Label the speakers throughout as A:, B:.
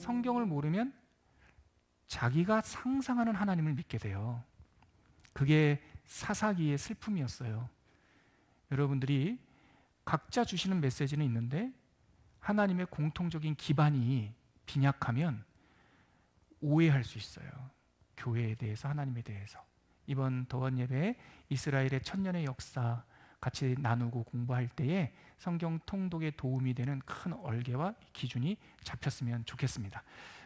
A: 성경을 모르면 자기가 상상하는 하나님을 믿게 돼요. 그게 사사기의 슬픔이었어요. 여러분들이 각자 주시는 메시지는 있는데 하나님의 공통적인 기반이 빈약하면 오해할 수 있어요. 교회에 대해서, 하나님에 대해서. 이번 더원 예배에 이스라엘의 천년의 역사 같이 나누고 공부할 때에 성경 통독에 도움이 되는 큰 얼개와 기준이 잡혔으면 좋겠습니다.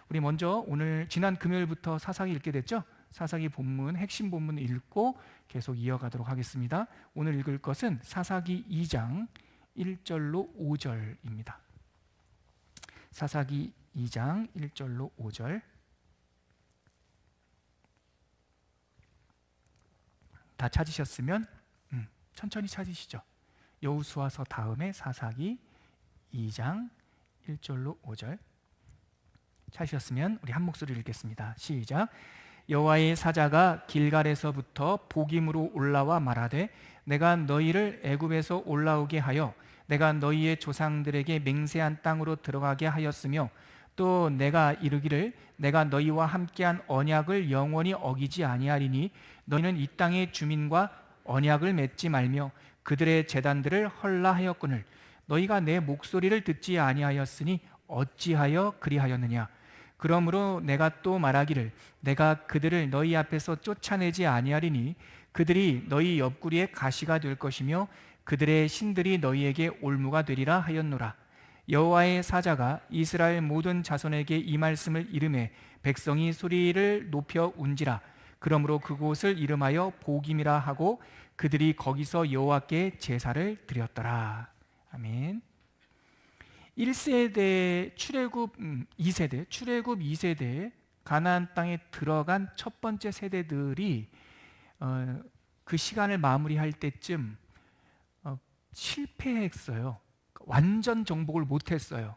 A: 우리 먼저 오늘 지난 금요일부터 사사기 읽게 됐죠? 사사기 본문, 핵심 본문 읽고 계속 이어가도록 하겠습니다. 오늘 읽을 것은 사사기 2장 1절로 5절입니다. 사사기 2장 1절로 5절. 다 찾으셨으면 천천히 찾으시죠. 여호수아서 다음에 사사기 2장 1절로 5절. 찾으셨으면 우리 한 목소리로 읽겠습니다. 시작. 여호와의 사자가 길갈에서부터 복임으로 올라와 말하되 내가 너희를 애굽에서 올라오게 하여 내가 너희의 조상들에게 맹세한 땅으로 들어가게 하였으며 또 내가 이르기를 내가 너희와 함께한 언약을 영원히 어기지 아니하리니 너희는 이 땅의 주민과 언약을 맺지 말며 그들의 제단들을 헐라하였거늘 너희가 내 목소리를 듣지 아니하였으니 어찌하여 그리하였느냐. 그러므로 내가 또 말하기를 내가 그들을 너희 앞에서 쫓아내지 아니하리니 그들이 너희 옆구리에 가시가 될 것이며 그들의 신들이 너희에게 올무가 되리라 하였노라. 여호와의 사자가 이스라엘 모든 자손에게 이 말씀을 이르매 백성이 소리를 높여 운지라. 그러므로 그곳을 이름하여 복임이라 하고 그들이 거기서 여호와께 제사를 드렸더라. 아멘. 1세대 출애굽 2세대, 출애굽 2세대 가나안 땅에 들어간 첫 번째 세대들이 그 시간을 마무리할 때쯤 실패했어요. 완전 정복을 못했어요.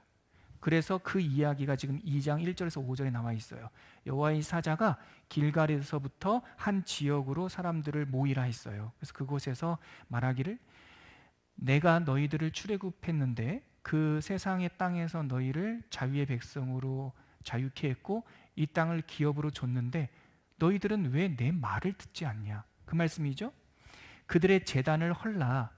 A: 그래서 그 이야기가 지금 2장 1절에서 5절에 나와 있어요. 여호와의 사자가 길갈에서부터 한 지역으로 사람들을 모이라 했어요. 그래서 그곳에서 말하기를 내가 너희들을 출애굽했는데 그 세상의 땅에서 너희를 자유의 백성으로 자유케 했고 이 땅을 기업으로 줬는데 너희들은 왜 내 말을 듣지 않냐. 그 말씀이죠. 그들의 제단을 헐라.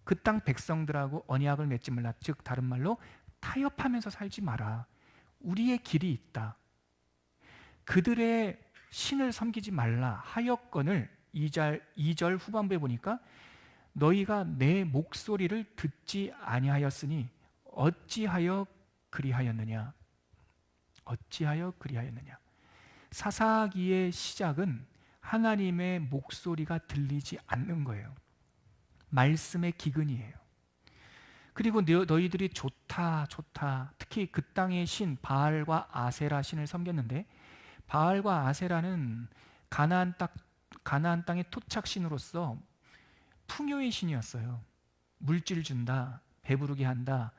A: 그 땅 백성들하고 언약을 맺지 말라. 즉 다른 말로 타협하면서 살지 마라. 우리의 길이 있다. 그들의 신을 섬기지 말라 하였거늘 2절 후반부에 보니까 너희가 내 목소리를 듣지 아니하였으니 어찌하여 그리하였느냐. 어찌하여 그리하였느냐. 사사기의 시작은 하나님의 목소리가 들리지 않는 거예요. 말씀의 기근이에요. 그리고 너희들이 좋다 특히 그 땅의 신 바알과 아세라 신을 섬겼는데 바알과 아세라는 가나안 땅의 토착신으로서 풍요의 신이었어요. 물질 준다, 배부르게 한다,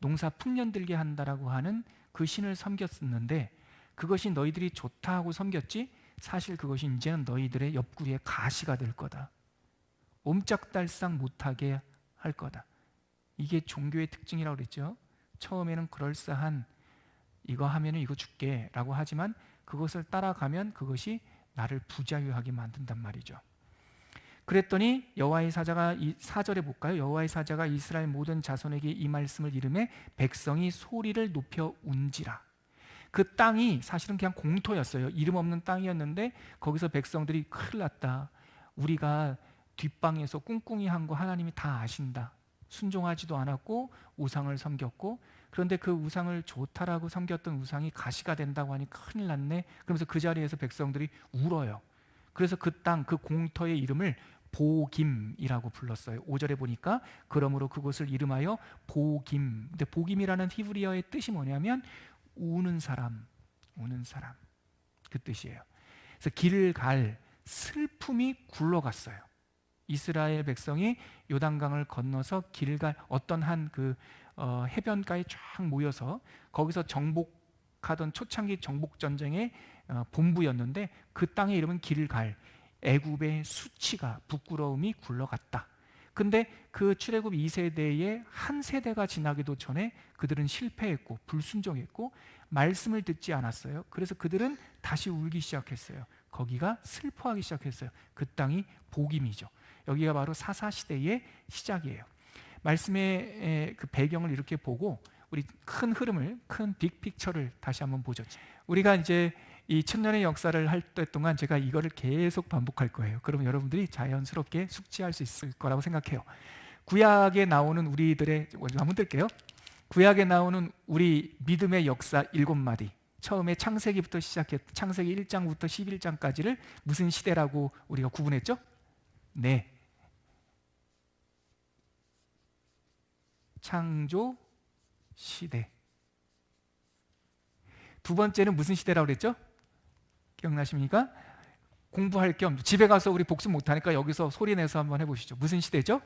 A: 농사 풍년들게 한다라고 하는 그 신을 섬겼었는데 그것이 너희들이 좋다 하고 섬겼지 사실 그것이 이제는 너희들의 옆구리에 가시가 될 거다. 옴짝달싹 못하게 할 거다. 이게 종교의 특징이라고 그랬죠. 처음에는 그럴싸한 이거 하면은 이거 줄게 라고 하지만 그것을 따라가면 그것이 나를 부자유하게 만든단 말이죠. 그랬더니 여호와의 사자가 4절에 볼까요? 여호와의 사자가 이스라엘 모든 자손에게 이 말씀을 이르매 백성이 소리를 높여 운지라. 그 땅이 사실은 그냥 공터였어요. 이름 없는 땅이었는데 거기서 백성들이 큰일 났다. 우리가 뒷방에서 꿍꿍이 한 거 하나님이 다 아신다. 순종하지도 않았고 우상을 섬겼고 그런데 그 우상을 좋다라고 섬겼던 우상이 가시가 된다고 하니 큰일 났네. 그러면서 그 자리에서 백성들이 울어요. 그래서 그 땅, 그 공터의 이름을 보김이라고 불렀어요. 5절에 보니까 그러므로 그곳을 이름하여 보김. 근데 보김이라는 히브리어의 뜻이 뭐냐면 우는 사람, 우는 사람 그 뜻이에요. 그래서 길갈 슬픔이 굴러갔어요. 이스라엘 백성이 요단강을 건너서 길갈 어떤 한 그 해변가에 쫙 모여서 거기서 정복하던 초창기 정복 전쟁의 본부였는데 그 땅의 이름은 길갈. 애굽의 수치가 부끄러움이 굴러갔다. 근데 그 출애굽 2세대의 한 세대가 지나기도 전에 그들은 실패했고 불순종했고 말씀을 듣지 않았어요. 그래서 그들은 다시 울기 시작했어요. 거기가 슬퍼하기 시작했어요. 그 땅이 복임이죠. 여기가 바로 사사시대의 시작이에요. 말씀의 그 배경을 이렇게 보고 우리 큰 흐름을, 큰 빅픽처를 다시 한번 보죠. 우리가 이제 이 천년의 역사를 할 때 동안 제가 이거를 계속 반복할 거예요. 그러면 여러분들이 자연스럽게 숙지할 수 있을 거라고 생각해요. 구약에 나오는 우리들의, 한번 뜰게요. 구약에 나오는 우리 믿음의 역사 7마디. 처음에 창세기부터 시작해 창세기 1장부터 11장까지를 무슨 시대라고 우리가 구분했죠? 네, 창조 시대. 두 번째는 무슨 시대라고 그랬죠? 기억나십니까? 공부할 겸 집에 가서 우리 복습 못하니까 여기서 소리 내서 한번 해보시죠. 무슨 시대죠?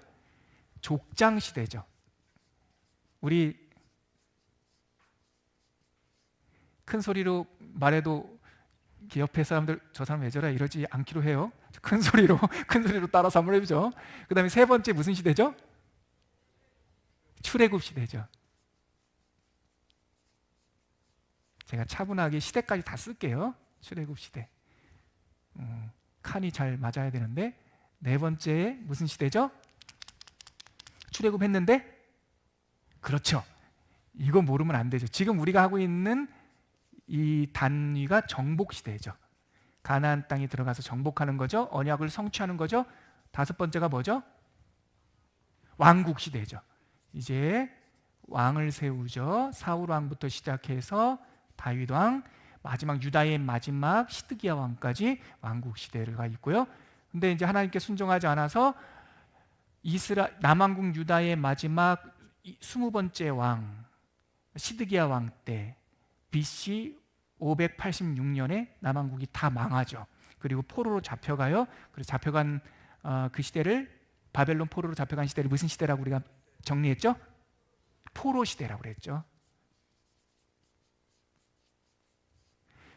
A: 족장 시대죠. 우리 큰 소리로 말해도 옆에 사람들 저 사람 왜 저래 이러지 않기로 해요. 큰 소리로 따라서 한번 해보죠. 그 다음에 세 번째 무슨 시대죠? 출애굽 시대죠. 제가 차분하게 시대까지 다 쓸게요. 출애굽 시대. 칸이 잘 맞아야 되는데 네 번째 무슨 시대죠? 출애굽했는데 그렇죠. 이거 모르면 안 되죠. 지금 우리가 하고 있는 이 단위가 정복 시대죠. 가나안 땅에 들어가서 정복하는 거죠. 언약을 성취하는 거죠. 다섯 번째가 뭐죠? 왕국 시대죠. 이제 왕을 세우죠. 사울 왕부터 시작해서 다윗 왕, 마지막 유다의 마지막 시드기야 왕까지 왕국 시대가 있고요. 근데 이제 하나님께 순종하지 않아서 남왕국 유다의 마지막 20번째 왕 시드기야 왕 때 BC 586년에 남왕국이 다 망하죠. 그리고 포로로 잡혀가요. 그래서 잡혀간 그 시대를 바벨론 포로로 잡혀간 시대를 무슨 시대라고 우리가 정리했죠? 포로 시대라고 그랬죠.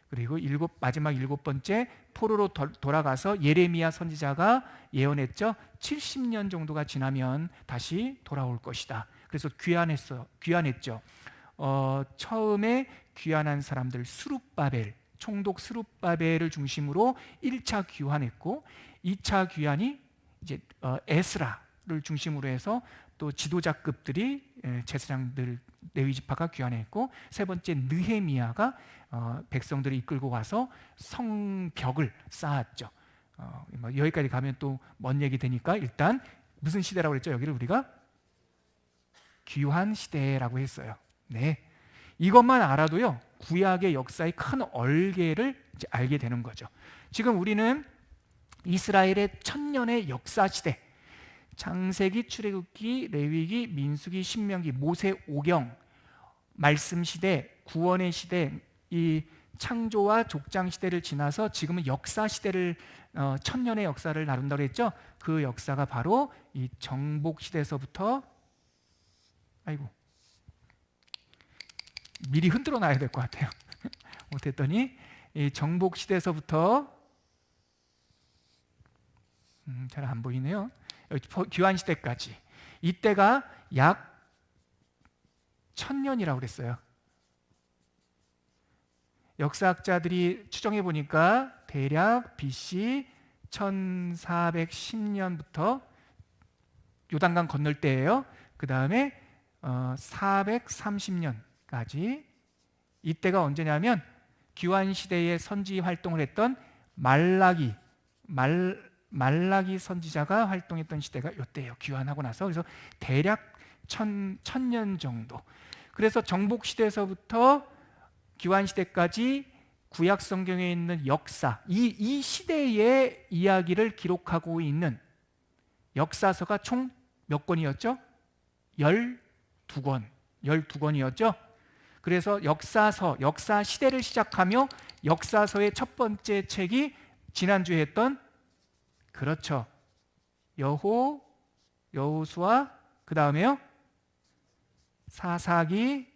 A: 그리고 마지막 7번째 포로로 돌아가서 예레미야 선지자가 예언했죠. 70년 정도가 지나면 다시 돌아올 것이다. 그래서 귀환했죠. 처음에 귀환한 사람들 스룹바벨, 총독 스룹바벨을 중심으로 1차 귀환했고 2차 귀환이 이제 에스라를 중심으로 해서 또 지도자급들이 제사장들 레위 지파가 귀환했고 세 번째 느헤미야가 백성들을 이끌고 가서 성벽을 쌓았죠. 여기까지 가면 또 먼 얘기 되니까 일단 무슨 시대라고 그랬죠? 여기를 우리가 귀환 시대라고 했어요. 네, 이것만 알아도요 구약의 역사의 큰 얼개를 이제 알게 되는 거죠. 지금 우리는 이스라엘의 천년의 역사 시대, 창세기, 출애굽기, 레위기, 민수기, 신명기, 모세 오경, 말씀 시대, 구원의 시대, 이 창조와 족장 시대를 지나서 지금은 역사 시대를 천년의 역사를 나눈다고 했죠. 그 역사가 바로 이 정복 시대에서부터 미리 흔들어 놔야 될 것 같아요. 못했더니 이 정복 시대에서부터 잘 안 보이네요. 귀환 시대까지 이때가 약 1000년이라고 그랬어요. 역사학자들이 추정해 보니까 대략 BC 1410년부터 요단강 건널 때예요. 그 다음에 430년까지 이때가 언제냐면 귀환 시대에 선지 활동을 했던 말라기 선지자가 활동했던 시대가 이때예요. 귀환하고 나서. 그래서 대략 1000년 정도. 그래서 정복 시대에서부터 귀환 시대까지 구약 성경에 있는 역사, 이 시대의 이야기를 기록하고 있는 역사서가 총 몇 권이었죠? 12권. 12권이었죠? 그래서 역사 시대를 시작하며 역사서의 첫 번째 책이 지난주에 했던 그렇죠. 여호수아, 그 다음에요. 사사기,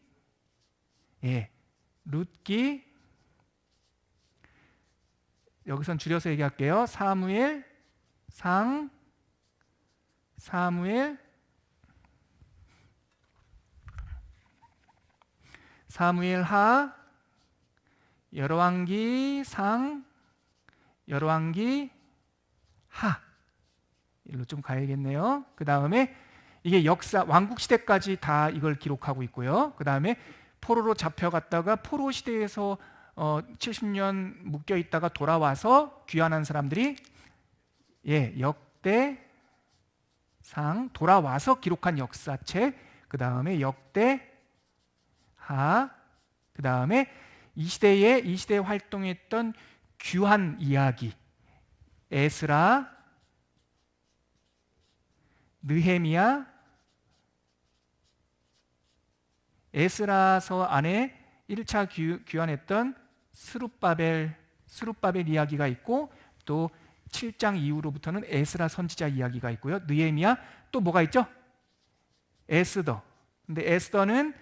A: 룻기, 여기선 줄여서 얘기할게요. 사무엘, 사무엘, 사무엘하, 열왕기상, 열왕기하. 일로 좀 가야겠네요. 그 다음에 이게 역사, 왕국 시대까지 다 이걸 기록하고 있고요. 그 다음에 포로로 잡혀갔다가 포로 시대에서 70년 묶여 있다가 돌아와서 귀환한 사람들이 역대상, 돌아와서 기록한 역사책, 그 다음에 역대하, 그 다음에 이 시대에 활동했던 귀환 이야기, 에스라, 느헤미야, 에스라서 안에 1차 귀환했던 스룹바벨 이야기가 있고, 또 7장 이후로부터는 에스라 선지자 이야기가 있고요. 느헤미야, 또 뭐가 있죠? 에스더. 근데 에스더는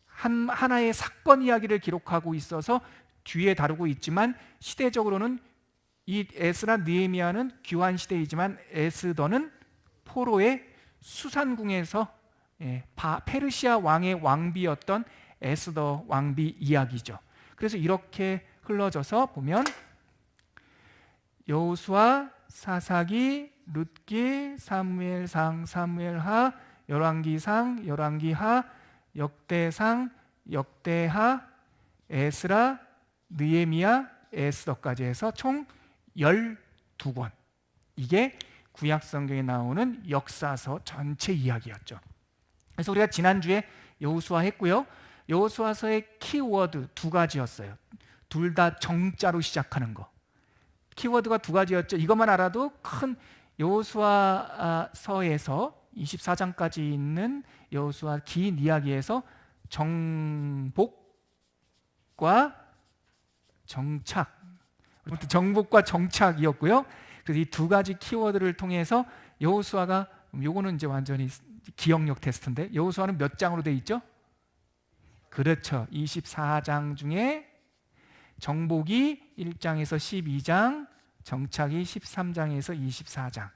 A: 하나의 사건 이야기를 기록하고 있어서 뒤에 다루고 있지만, 시대적으로는 이 에스라, 느헤미야는 귀환 시대이지만 에스더는 포로의 수산궁에서 페르시아 왕의 왕비였던 에스더 왕비 이야기죠. 그래서 이렇게 흘러져서 보면 여호수아, 사사기, 룻기, 사무엘상, 사무엘하, 열왕기상, 열왕기하, 역대상, 역대하, 에스라, 느헤미야, 에스더까지 해서 총 12권. 이게 구약 성경에 나오는 역사서 전체 이야기였죠. 그래서 우리가 지난주에 여호수아 했고요. 여호수아서의 키워드 2가지였어요. 둘 다 정자로 시작하는 거. 키워드가 2가지였죠. 이것만 알아도 큰 여호수아서에서 24장까지 있는 여호수아 긴 이야기에서 정복과 정착, 정복과 정착이었고요. 그래서 이 2가지 키워드를 통해서 여호수아가, 요거는 이제 완전히 기억력 테스트인데, 여호수아는 몇 장으로 돼 있죠? 그렇죠. 24장 중에 정복이 1장에서 12장, 정착이 13장에서 24장.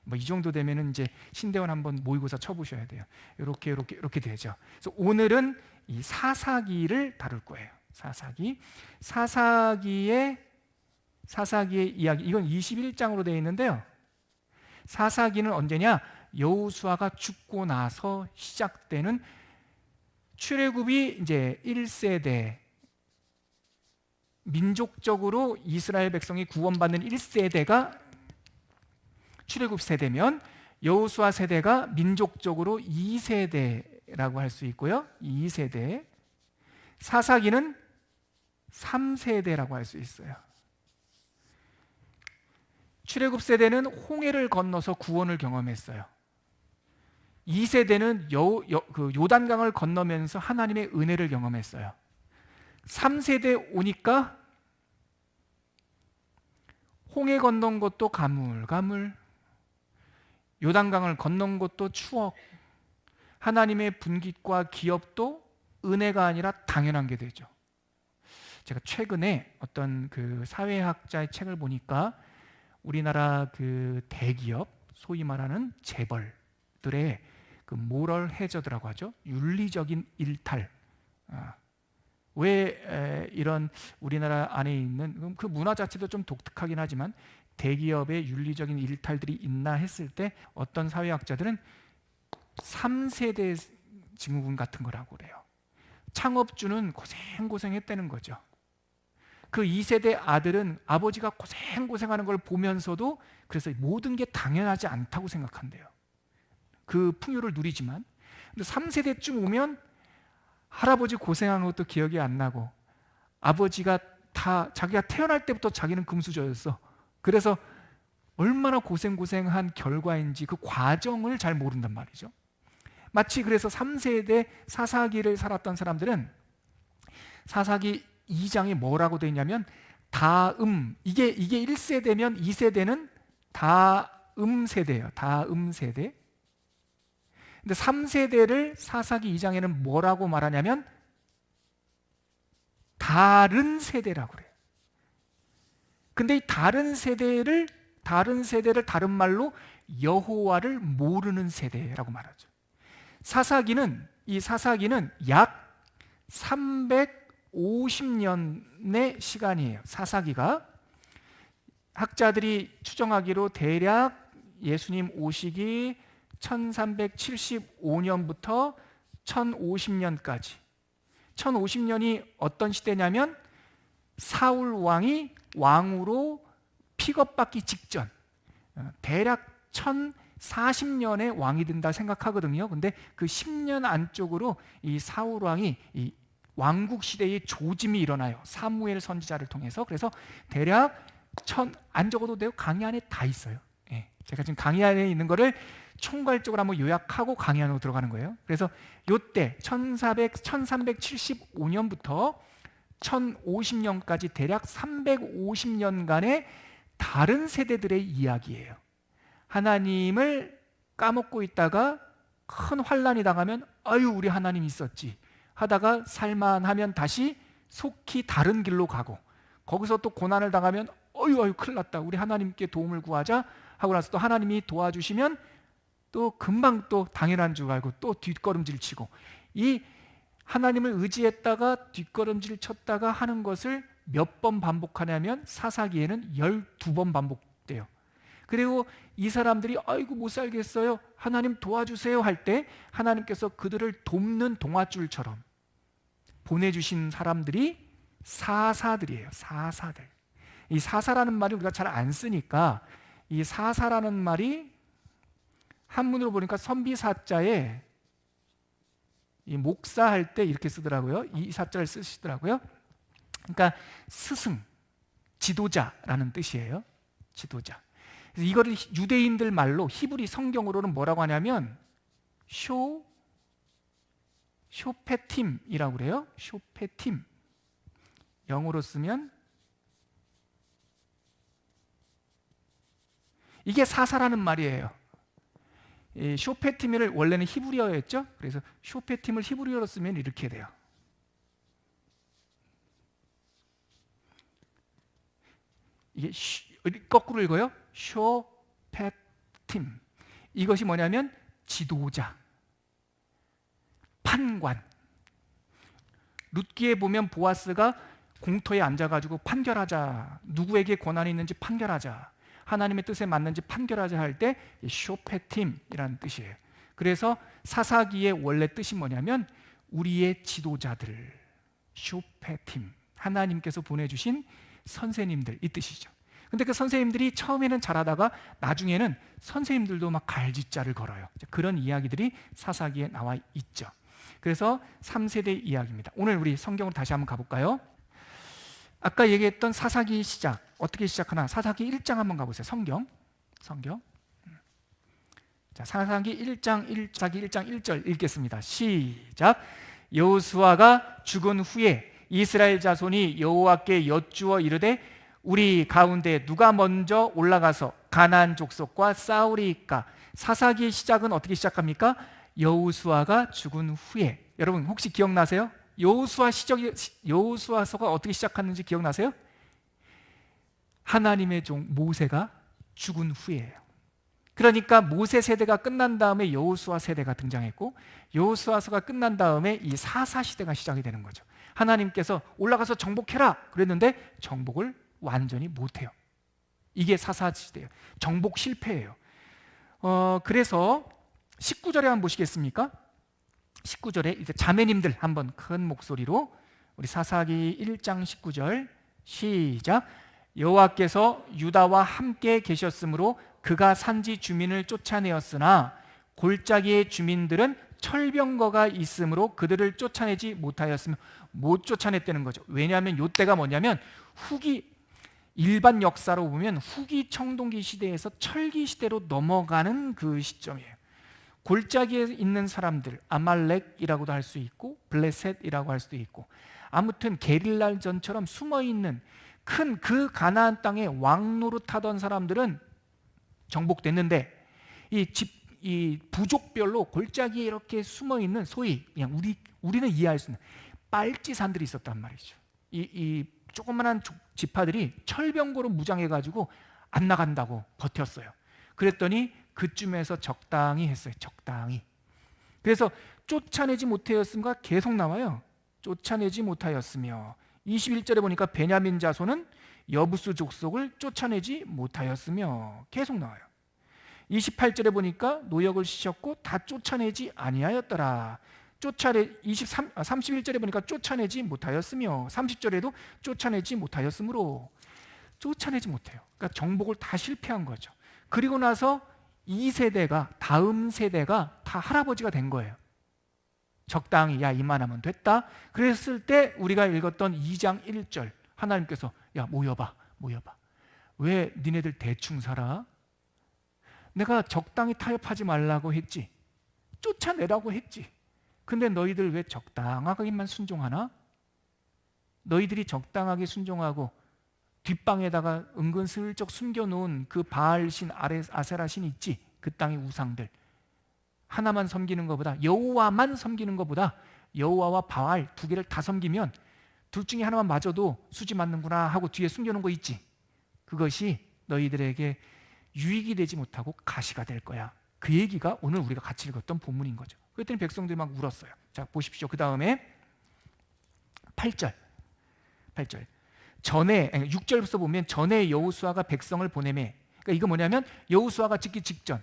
A: 뭐 이 정도 되면은 이제 신대원 한번 모의고사 쳐보셔야 돼요. 이렇게 되죠. 그래서 오늘은 이 사사기를 다룰 거예요. 사사기의 이야기. 이건 21장으로 되어 있는데요. 사사기는 언제냐? 여호수아가 죽고 나서 시작되는, 출애굽이 이제 1세대, 민족적으로 이스라엘 백성이 구원받는 1세대가 출애굽 세대면, 여호수아 세대가 민족적으로 2세대라고 할 수 있고요. 2세대. 사사기는 3세대라고 할 수 있어요. 출애굽 세대는 홍해를 건너서 구원을 경험했어요. 2세대는 요단강을 건너면서 하나님의 은혜를 경험했어요. 3세대 오니까 홍해 건넌 것도 가물가물, 요단강을 건넌 것도 추억, 하나님의 분깃과 기업도 은혜가 아니라 당연한 게 되죠. 제가 최근에 어떤 그 사회학자의 책을 보니까 우리나라 그 대기업, 소위 말하는 재벌들의 그 모럴 해저드라고 하죠. 윤리적인 일탈. 왜 이런 우리나라 안에 있는 그 문화 자체도 좀 독특하긴 하지만 대기업의 윤리적인 일탈들이 있나 했을 때, 어떤 사회학자들은 3세대 증후군 같은 거라고 그래요. 창업주는 고생했다는 거죠. 그 2세대 아들은 아버지가 고생하는 걸 보면서도 그래서 모든 게 당연하지 않다고 생각한대요. 그 풍요를 누리지만. 근데 3세대쯤 오면 할아버지 고생한 것도 기억이 안 나고, 아버지가 다 자기가 태어날 때부터 자기는 금수저였어. 그래서 얼마나 고생한 결과인지 그 과정을 잘 모른단 말이죠. 마치 그래서 3세대 사사기를 살았던 사람들은 사사기 2장에 뭐라고 되어 있냐면 다음, 이게 1세대면 2세대는 다음 세대예요. 다음 세대. 근데 3세대를 사사기 2장에는 뭐라고 말하냐면 다른 세대라고 그래요. 근데 이 다른 세대를 다른 말로 여호와를 모르는 세대라고 말하죠. 이 사사기는 약 350년의 시간이에요. 사사기가 학자들이 추정하기로 대략 예수님 오시기 1375년부터 1050년까지 1050년이 어떤 시대냐면 사울 왕이 왕으로 픽업받기 직전, 대략 1040년에 왕이 된다 생각하거든요. 근데 그 10년 안쪽으로 이 사울 왕이 이 왕국 시대의 조짐이 일어나요. 사무엘 선지자를 통해서. 그래서 대략 안 적어도 돼요. 강의 안에 다 있어요. 예, 제가 지금 강의 안에 있는 거를 총괄적으로 한번 요약하고 강의 안으로 들어가는 거예요. 그래서 요때 1375년부터 1050년까지 대략 350년간의 다른 세대들의 이야기예요. 하나님을 까먹고 있다가 큰 환난이 당하면 아유 우리 하나님 있었지 하다가 살만하면 다시 속히 다른 길로 가고, 거기서 또 고난을 당하면 어유 큰일 났다 우리 하나님께 도움을 구하자 하고 나서 또 하나님이 도와주시면 또 금방 또 당연한 줄 알고 또 뒷걸음질 치고, 이 하나님을 의지했다가 뒷걸음질 쳤다가 하는 것을 몇 번 반복하냐면 사사기에는 12번 반복돼요. 그리고 이 사람들이 아이고 못 살겠어요 하나님 도와주세요 할 때 하나님께서 그들을 돕는 동아줄처럼 보내주신 사람들이 사사들이에요. 사사들. 이 사사라는 말이 우리가 잘 안 쓰니까 이 사사라는 말이 한문으로 보니까 선비사자에 이 목사할 때 이렇게 쓰더라고요. 이 사자를 쓰시더라고요. 그러니까 스승, 지도자라는 뜻이에요. 지도자. 그래서 이거를 유대인들 말로 히브리 성경으로는 뭐라고 하냐면 쇼페팀이라고 그래요. 쇼페팀. 영어로 쓰면 이게 사사라는 말이에요. 이 쇼페팀을 원래는 히브리어였죠. 그래서 쇼페팀을 히브리어로 쓰면 이렇게 돼요. 이게 거꾸로 읽어요. 쇼페팀. 이것이 뭐냐면 지도자, 판관. 룻기에 보면 보아스가 공터에 앉아가지고 판결하자, 누구에게 권한이 있는지 판결하자, 하나님의 뜻에 맞는지 판결하자 할 때 쇼페팀이라는 뜻이에요. 그래서 사사기의 원래 뜻이 뭐냐면 우리의 지도자들, 쇼페팀, 하나님께서 보내주신 선생님들, 이 뜻이죠. 근데 그 선생님들이 처음에는 잘하다가 나중에는 선생님들도 막 갈짓자를 걸어요. 그런 이야기들이 사사기에 나와 있죠. 그래서 3세대 이야기입니다. 오늘 우리 성경으로 다시 한번 가볼까요? 아까 얘기했던 사사기 시작, 어떻게 시작하나? 사사기 1장 한번 가보세요. 성경. 자, 사사기 1장 1절 읽겠습니다. 시작. 여호수아가 죽은 후에 이스라엘 자손이 여호와께 여쭈어 이르되 우리 가운데 누가 먼저 올라가서 가나안 족속과 싸우리이까? 사사기의 시작은 어떻게 시작합니까? 여호수아가 죽은 후에. 여러분 혹시 기억나세요? 여호수아서가 어떻게 시작하는지 기억나세요? 하나님의 종 모세가 죽은 후에예요. 그러니까 모세 세대가 끝난 다음에 여호수아 세대가 등장했고, 여호수아서가 끝난 다음에 이 사사 시대가 시작이 되는 거죠. 하나님께서 올라가서 정복해라 그랬는데 정복을 완전히 못해요. 이게 사사 시대예요. 정복 실패예요. 그래서 19절에 한번 보시겠습니까? 19절에 이제 자매님들 한번 큰 목소리로 우리 사사기 1장 19절 시작. 여호와께서 유다와 함께 계셨으므로 그가 산지 주민을 쫓아내었으나 골짜기의 주민들은 철병거가 있으므로 그들을 쫓아내지 못하였으며, 못 쫓아냈다는 거죠. 왜냐하면 이때가 뭐냐면 후기, 일반 역사로 보면 후기 청동기 시대에서 철기 시대로 넘어가는 그 시점이에요. 골짜기에 있는 사람들, 아말렉이라고도 할 수 있고 블레셋이라고 할 수도 있고, 아무튼 게릴라전처럼 숨어있는 큰 그 가나안 땅에 왕노릇하던 사람들은 정복됐는데 이 부족별로 골짜기에 이렇게 숨어있는 소위 그냥 우리는 이해할 수 있는 빨치산들이 있었단 말이죠. 이 조그만한 지파들이 철병거로 무장해가지고 안 나간다고 버텼어요. 그랬더니 그쯤에서 적당히 했어요. 적당히. 그래서 쫓아내지 못하였음과 계속 나와요. 쫓아내지 못하였으며 21절에 보니까 베냐민 자손은 여부수 족속을 쫓아내지 못하였으며 계속 나와요. 28절에 보니까 노역을 씌셨고 다 쫓아내지 아니하였더라. 31절에 보니까 쫓아내지 못하였으며 30절에도 쫓아내지 못하였으므로 쫓아내지 못해요. 그러니까 정복을 다 실패한 거죠. 그리고 나서 이 세대가 다음 세대가 다 할아버지가 된 거예요. 적당히 야 이만하면 됐다. 그랬을 때 우리가 읽었던 2장 1절 하나님께서 야 모여봐. 왜 니네들 대충 살아? 내가 적당히 타협하지 말라고 했지. 쫓아내라고 했지. 근데 너희들 왜 적당하게만 순종하나? 너희들이 적당하게 순종하고 뒷방에다가 은근슬쩍 숨겨놓은 그 바알신 아세라신 있지? 그 땅의 우상들 하나만 섬기는 것보다 여호와만 섬기는 것보다 여호와와 바알 두 개를 다 섬기면 둘 중에 하나만 맞아도 수지 맞는구나 하고 뒤에 숨겨놓은 거 있지? 그것이 너희들에게 유익이 되지 못하고 가시가 될 거야. 그 얘기가 오늘 우리가 같이 읽었던 본문인 거죠. 그랬더니 백성들이 막 울었어요. 자 보십시오. 그 다음에 8절 전에 6절부터 보면 전에 여호수아가 백성을 보내매. 그러니까 이거 뭐냐면 여호수아가 죽기 직전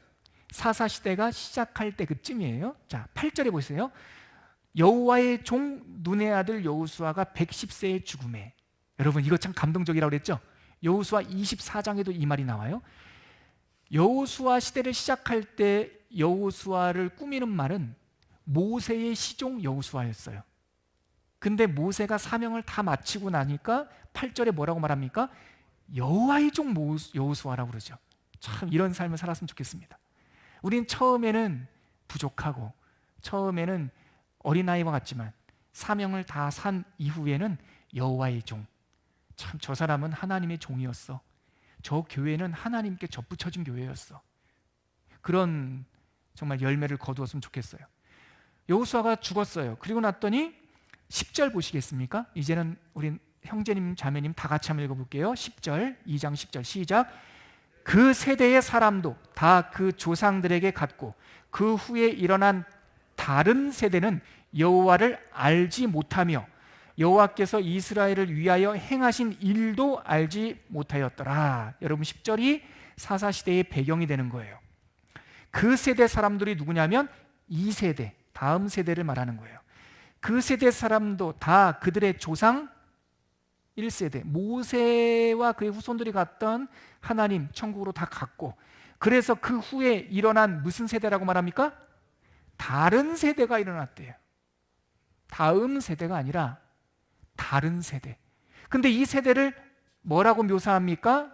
A: 사사 시대가 시작할 때 그쯤이에요. 자 8절에 보세요. 여호와의 종 눈의 아들 여호수아가 110세에 죽음에. 여러분 이거 참 감동적이라고 그랬죠. 여호수아 24장에도 이 말이 나와요. 여호수아 시대를 시작할 때 여호수아를 꾸미는 말은 모세의 시종 여호수아였어요. 근데 모세가 사명을 다 마치고 나니까 8절에 뭐라고 말합니까? 여호와의 종 여호수아라고 그러죠. 참 이런 삶을 살았으면 좋겠습니다. 우린 처음에는 부족하고 처음에는 어린아이와 같지만 사명을 다 산 이후에는 여호와의 종. 참 저 사람은 하나님의 종이었어. 저 교회는 하나님께 접붙여진 교회였어. 그런 정말 열매를 거두었으면 좋겠어요. 여호수아가 죽었어요. 그리고 났더니 10절 보시겠습니까? 이제는 우리 형제님 자매님 다 같이 한번 읽어볼게요. 10절 2장 10절 시작. 그 세대의 사람도 다 그 조상들에게 갔고 그 후에 일어난 다른 세대는 여호와를 알지 못하며 여호와께서 이스라엘을 위하여 행하신 일도 알지 못하였더라. 여러분 10절이 사사시대의 배경이 되는 거예요. 그 세대 사람들이 누구냐면 2세대 다음 세대를 말하는 거예요. 그 세대 사람도 다 그들의 조상 1세대 모세와 그의 후손들이 갔던 하나님 천국으로 다 갔고, 그래서 그 후에 일어난 무슨 세대라고 말합니까? 다른 세대가 일어났대요. 다음 세대가 아니라 다른 세대. 근데 이 세대를 뭐라고 묘사합니까?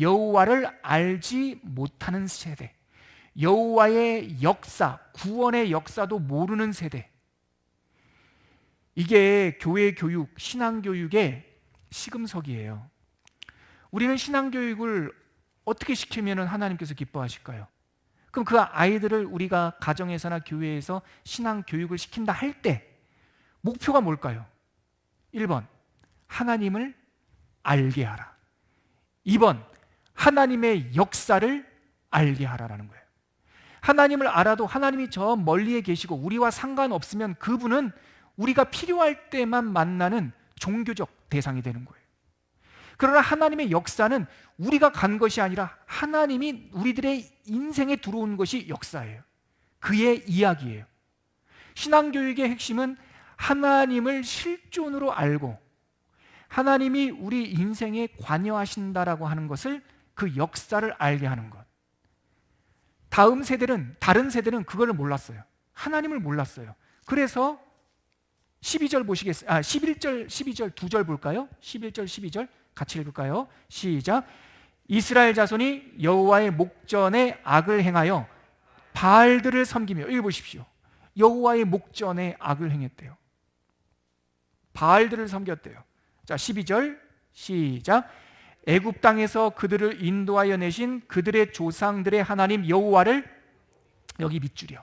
A: 여호와를 알지 못하는 세대. 여호와의 역사, 구원의 역사도 모르는 세대. 이게 교회 교육, 신앙 교육의 시금석이에요. 우리는 신앙 교육을 어떻게 시키면 하나님께서 기뻐하실까요? 그럼 그 아이들을 우리가 가정에서나 교회에서 신앙 교육을 시킨다 할 때 목표가 뭘까요? 1번, 하나님을 알게 하라. 2번, 하나님의 역사를 알게 하라라는 거예요. 하나님을 알아도 하나님이 저 멀리에 계시고 우리와 상관없으면 그분은 우리가 필요할 때만 만나는 종교적 대상이 되는 거예요. 그러나 하나님의 역사는 우리가 간 것이 아니라 하나님이 우리들의 인생에 들어온 것이 역사예요. 그의 이야기예요. 신앙교육의 핵심은 하나님을 실존으로 알고 하나님이 우리 인생에 관여하신다라고 하는 것을, 그 역사를 알게 하는 것. 다른 세대는 그걸 몰랐어요. 하나님을 몰랐어요. 그래서 12절 보시겠어요? 11절, 12절 두 절 볼까요? 11절, 12절 같이 읽을까요? 시작. 이스라엘 자손이 여호와의 목전에 악을 행하여 바알들을 섬기며, 읽어보십시오. 여호와의 목전에 악을 행했대요. 바알들을 섬겼대요. 자, 12절 시작. 애굽 땅에서 그들을 인도하여 내신 그들의 조상들의 하나님 여호와를, 여기 밑줄이요.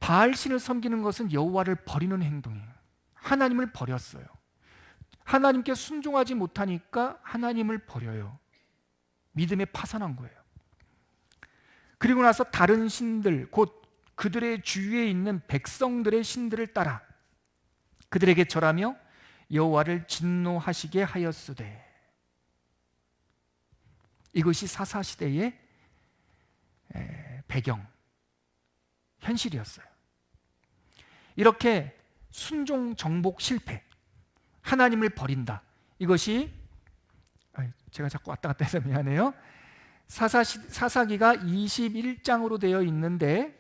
A: 바알신을 섬기는 것은 여호와를 버리는 행동이에요. 하나님을 버렸어요. 하나님께 순종하지 못하니까 하나님을 버려요. 믿음에 파산한 거예요. 그리고 나서 다른 신들, 곧 그들의 주위에 있는 백성들의 신들을 따라 그들에게 절하며 여호와를 진노하시게 하였으되. 이것이 사사시대의 배경, 현실이었어요. 이렇게 순종 정복 실패, 하나님을 버린다. 이것이 제가 자꾸 왔다 갔다 해서 미안해요. 사사기가 21장으로 되어 있는데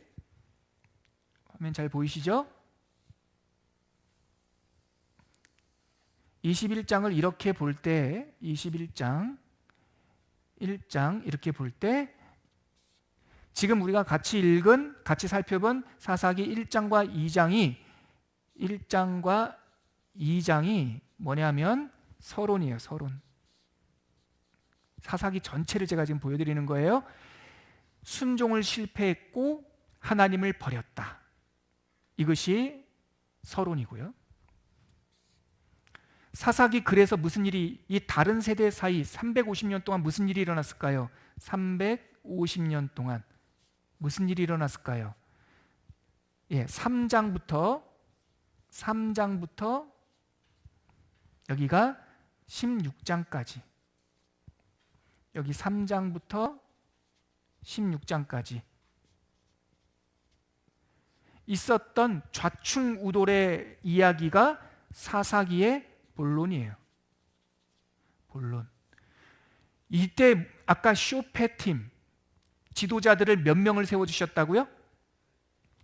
A: 화면 잘 보이시죠? 21장을 이렇게 볼 때 21장 1장 이렇게 볼 때 지금 우리가 같이 살펴본 사사기 1장과 2장이 뭐냐면 서론이에요. 서론. 사사기 전체를 제가 지금 보여드리는 거예요. 순종을 실패했고 하나님을 버렸다. 이것이 서론이고요. 사사기 그래서 무슨 일이, 이 다른 세대 사이 350년 동안 무슨 일이 일어났을까요? 350년 동안 무슨 일이 일어났을까요? 3장부터 여기가 16장까지, 여기 3장부터 16장까지 있었던 좌충우돌의 이야기가 사사기의 본론이에요. 본론. 이때 아까 쇼페팀 지도자들을 몇 명을 세워주셨다고요?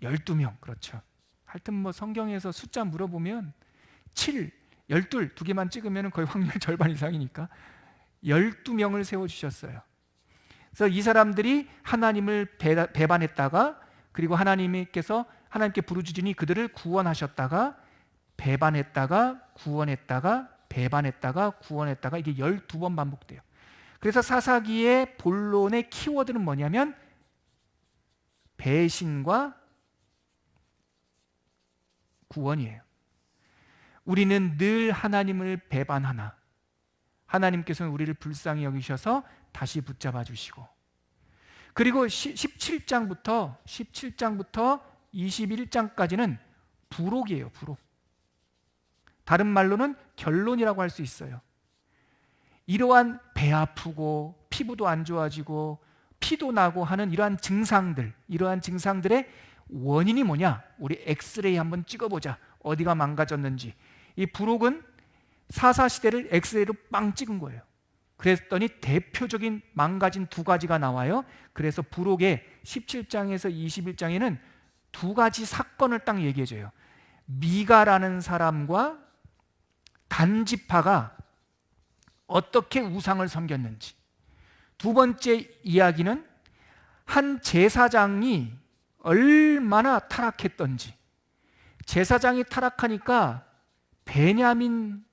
A: 12명. 그렇죠. 하여튼 뭐 성경에서 숫자 물어보면 7, 12, 두 개만 찍으면 거의 확률 절반 이상이니까 12명을 세워주셨어요. 그래서 이 사람들이 하나님을 배반했다가, 그리고 하나님께 부르짖으니 그들을 구원하셨다가, 배반했다가 구원했다가, 배반했다가 구원했다가, 이게 12번 반복돼요. 그래서 사사기의 본론의 키워드는 뭐냐면 배신과 구원이에요. 우리는 늘 하나님을 배반하나 하나님께서는 우리를 불쌍히 여기셔서 다시 붙잡아 주시고, 그리고 17장부터 21장까지는 부록이에요. 부록. 다른 말로는 결론이라고 할 수 있어요. 이러한 배 아프고 피부도 안 좋아지고 피도 나고 하는 이러한 증상들의 원인이 뭐냐? 우리 엑스레이 한번 찍어보자. 어디가 망가졌는지. 이 부록은 사사시대를 엑스레이로 빵 찍은 거예요. 그랬더니 대표적인 망가진 두 가지가 나와요. 그래서 부록의 17장에서 21장에는 두 가지 사건을 딱 얘기해줘요. 미가라는 사람과 단지파가 어떻게 우상을 섬겼는지. 두 번째 이야기는 한 제사장이 얼마나 타락했던지. 제사장이 타락하니까 베냐민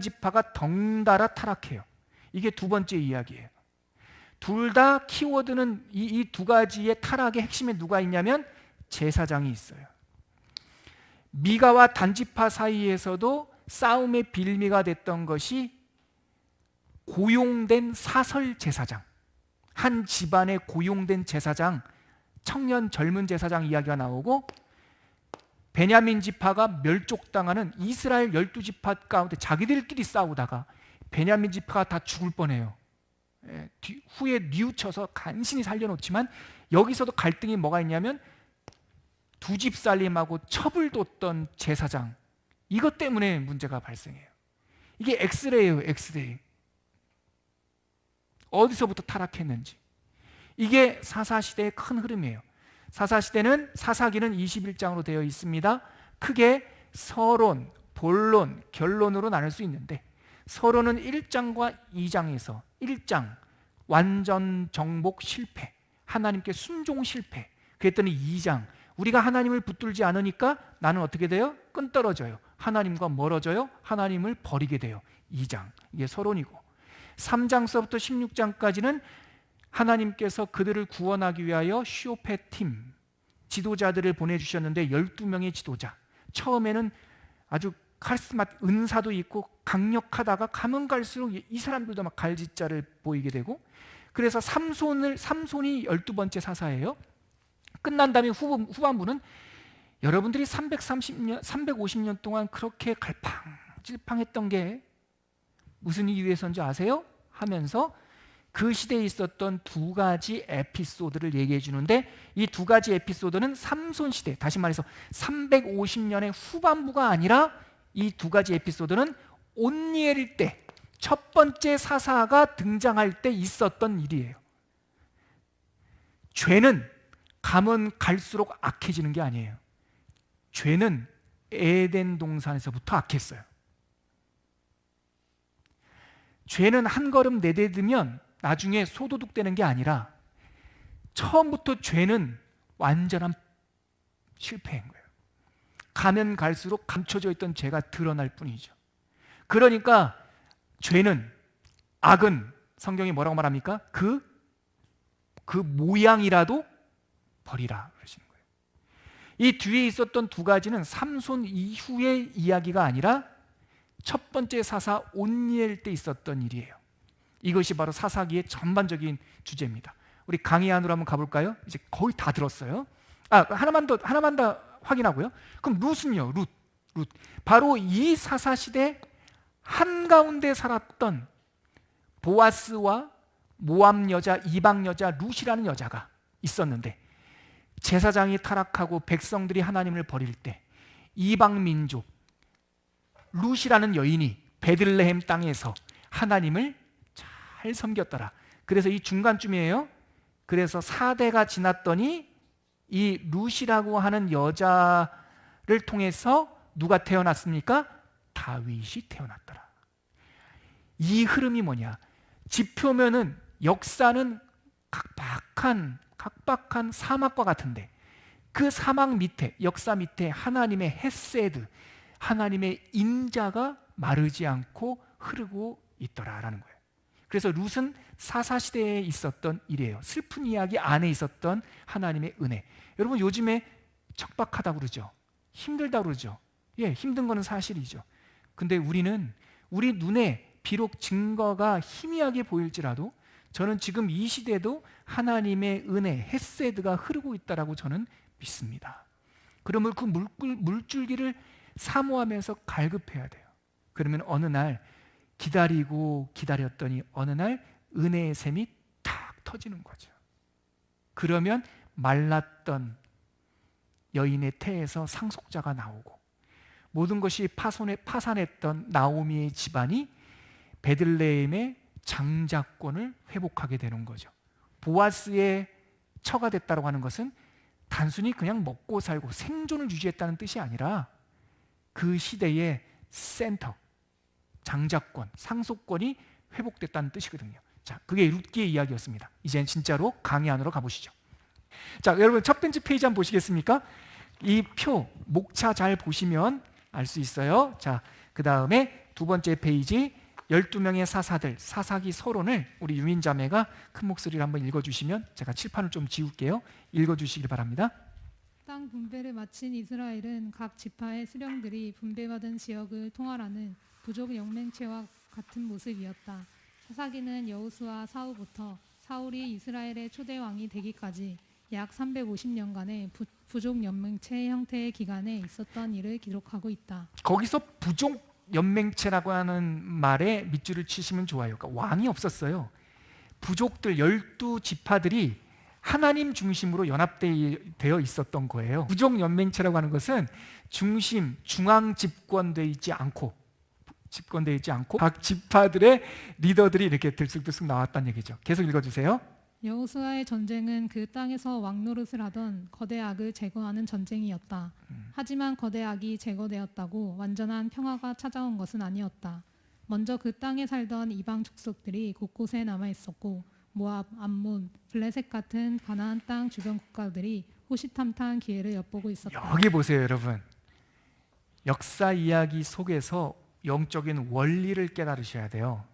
A: 지파가 덩달아 타락해요. 이게 두 번째 이야기예요. 둘 다 키워드는 이 두 가지의 타락의 핵심에 누가 있냐면 제사장이 있어요. 미가와 단지파 사이에서도 싸움의 빌미가 됐던 것이 고용된 사설 제사장, 한 집안의 고용된 제사장, 청년 젊은 제사장 이야기가 나오고, 베냐민 지파가 멸족당하는 이스라엘 12지파 가운데 자기들끼리 싸우다가 베냐민 지파가 다 죽을 뻔해요. 후에 뉘우쳐서 간신히 살려놓지만 여기서도 갈등이 뭐가 있냐면 두 집 살림하고 첩을 뒀던 제사장, 이것 때문에 문제가 발생해요. 이게 엑스레이예요. 엑스레이. 어디서부터 타락했는지. 이게 사사시대의 큰 흐름이에요. 사기는 21장으로 되어 있습니다. 크게 서론, 본론, 결론으로 나눌 수 있는데, 서론은 1장과 2장에서 1장 완전 정복 실패, 하나님께 순종 실패. 그랬더니 2장 우리가 하나님을 붙들지 않으니까 나는 어떻게 돼요? 끈떨어져요. 하나님과 멀어져요. 하나님을 버리게 돼요. 2장. 이게 서론이고, 3장서부터 16장까지는 하나님께서 그들을 구원하기 위하여 시오페팀 지도자들을 보내주셨는데 12명의 지도자. 처음에는 아주 카리스마 은사도 있고 강력하다가 가면 갈수록 이 사람들도 막 갈짓자를 보이게 되고, 그래서 삼손이 12번째 사사예요. 끝난 다음에 후반부는 여러분들이 350년 동안 그렇게 갈팡질팡했던 게 무슨 이유에서인지 아세요? 하면서 그 시대에 있었던 두 가지 에피소드를 얘기해 주는데, 이 두 가지 에피소드는 삼손 시대, 다시 말해서 350년의 후반부가 아니라 이 두 가지 에피소드는 온니엘 때, 첫 번째 사사가 등장할 때 있었던 일이에요. 죄는 가면 갈수록 악해지는 게 아니에요. 죄는 에덴 동산에서부터 악했어요. 죄는 한 걸음 내딛으면 나중에 소도둑되는 게 아니라 처음부터 죄는 완전한 실패인 거예요. 가면 갈수록 감춰져 있던 죄가 드러날 뿐이죠. 그러니까 죄는, 악은 성경이 뭐라고 말합니까? 그 모양이라도 버리라 그러시는 거예요. 이 뒤에 있었던 두 가지는 삼손 이후의 이야기가 아니라 첫 번째 사사 온니엘 때 있었던 일이에요. 이것이 바로 사사기의 전반적인 주제입니다. 우리 강의 안으로 한번 가볼까요? 이제 거의 다 들었어요. 하나만 더 확인하고요. 그럼 룻은요? 룻. 바로 이 사사 시대 한가운데 살았던 보아스와 모압 여자, 이방 여자 룻이라는 여자가 있었는데, 제사장이 타락하고 백성들이 하나님을 버릴 때 이방 민족 룻이라는 여인이 베들레헴 땅에서 하나님을 잘 섬겼더라. 그래서 이 중간쯤이에요. 그래서 4대가 지났더니 이 룻이라고 하는 여자를 통해서 누가 태어났습니까? 다윗이 태어났더라. 이 흐름이 뭐냐? 지표면은 역사는 각박한 사막과 같은데, 그 사막 밑에, 역사 밑에 하나님의 헤세드, 하나님의 인자가 마르지 않고 흐르고 있더라라는 거예요. 그래서 룻은 사사시대에 있었던 일이에요. 슬픈 이야기 안에 있었던 하나님의 은혜. 여러분, 요즘에 척박하다고 그러죠. 힘들다고 그러죠. 예, 힘든 거는 사실이죠. 근데 우리는 우리 눈에 비록 증거가 희미하게 보일지라도 저는 지금 이 시대도 하나님의 은혜, 헤세드가 흐르고 있다라고 저는 믿습니다. 그러면 그 물줄기를 사모하면서 갈급해야 돼요. 그러면 어느 날 기다렸더니 어느 날 은혜의 샘이 탁 터지는 거죠. 그러면 말랐던 여인의 태에서 상속자가 나오고, 모든 것이 파산했던 나오미의 집안이 베들레헴의 장자권을 회복하게 되는 거죠. 보아스의 처가 됐다고 하는 것은 단순히 그냥 먹고 살고 생존을 유지했다는 뜻이 아니라 그 시대의 센터, 장자권, 상속권이 회복됐다는 뜻이거든요. 자, 그게 룻기의 이야기였습니다. 이제는 진짜로 강의 안으로 가보시죠. 자, 여러분 첫 번째 페이지 한번 보시겠습니까? 이 표, 목차 잘 보시면 알 수 있어요. 자, 그 다음에 두 번째 페이지 12명의 사사들, 사사기 서론을 우리 유민자매가 큰 목소리로 한번 읽어주시면 제가 칠판을 좀 지울게요. 읽어주시길 바랍니다.
B: 땅 분배를 마친 이스라엘은 각 지파의 수령들이 분배받은 지역을 통할하는 부족 영맹체와 같은 모습이었다. 사사기는 여호수아 사후부터 사울이 이스라엘의 초대 왕이 되기까지 약 350년간의 부족 연맹체 형태의 기간에 있었던 일을 기록하고 있다.
A: 거기서 부족 연맹체라고 하는 말에 밑줄을 치시면 좋아요. 그러니까 왕이 없었어요. 부족들 12지파들이 하나님 중심으로 연합되어 있었던 거예요. 부족 연맹체라고 하는 것은 중앙 집권되어 있지 않고 각 지파들의 리더들이 이렇게 들쑥들쑥 나왔다는 얘기죠. 계속 읽어주세요.
B: 여호수아의 전쟁은 그 땅에서 왕노릇을 하던 거대 악을 제거하는 전쟁이었다. 하지만 거대 악이 제거되었다고 완전한 평화가 찾아온 것은 아니었다. 먼저 그 땅에 살던 이방 족속들이 곳곳에 남아 있었고, 모압, 암몬, 블레셋 같은 가나안 땅 주변 국가들이 호시탐탐 기회를 엿보고 있었다.
A: 여기 보세요, 여러분. 역사 이야기 속에서 영적인 원리를 깨달으셔야 돼요.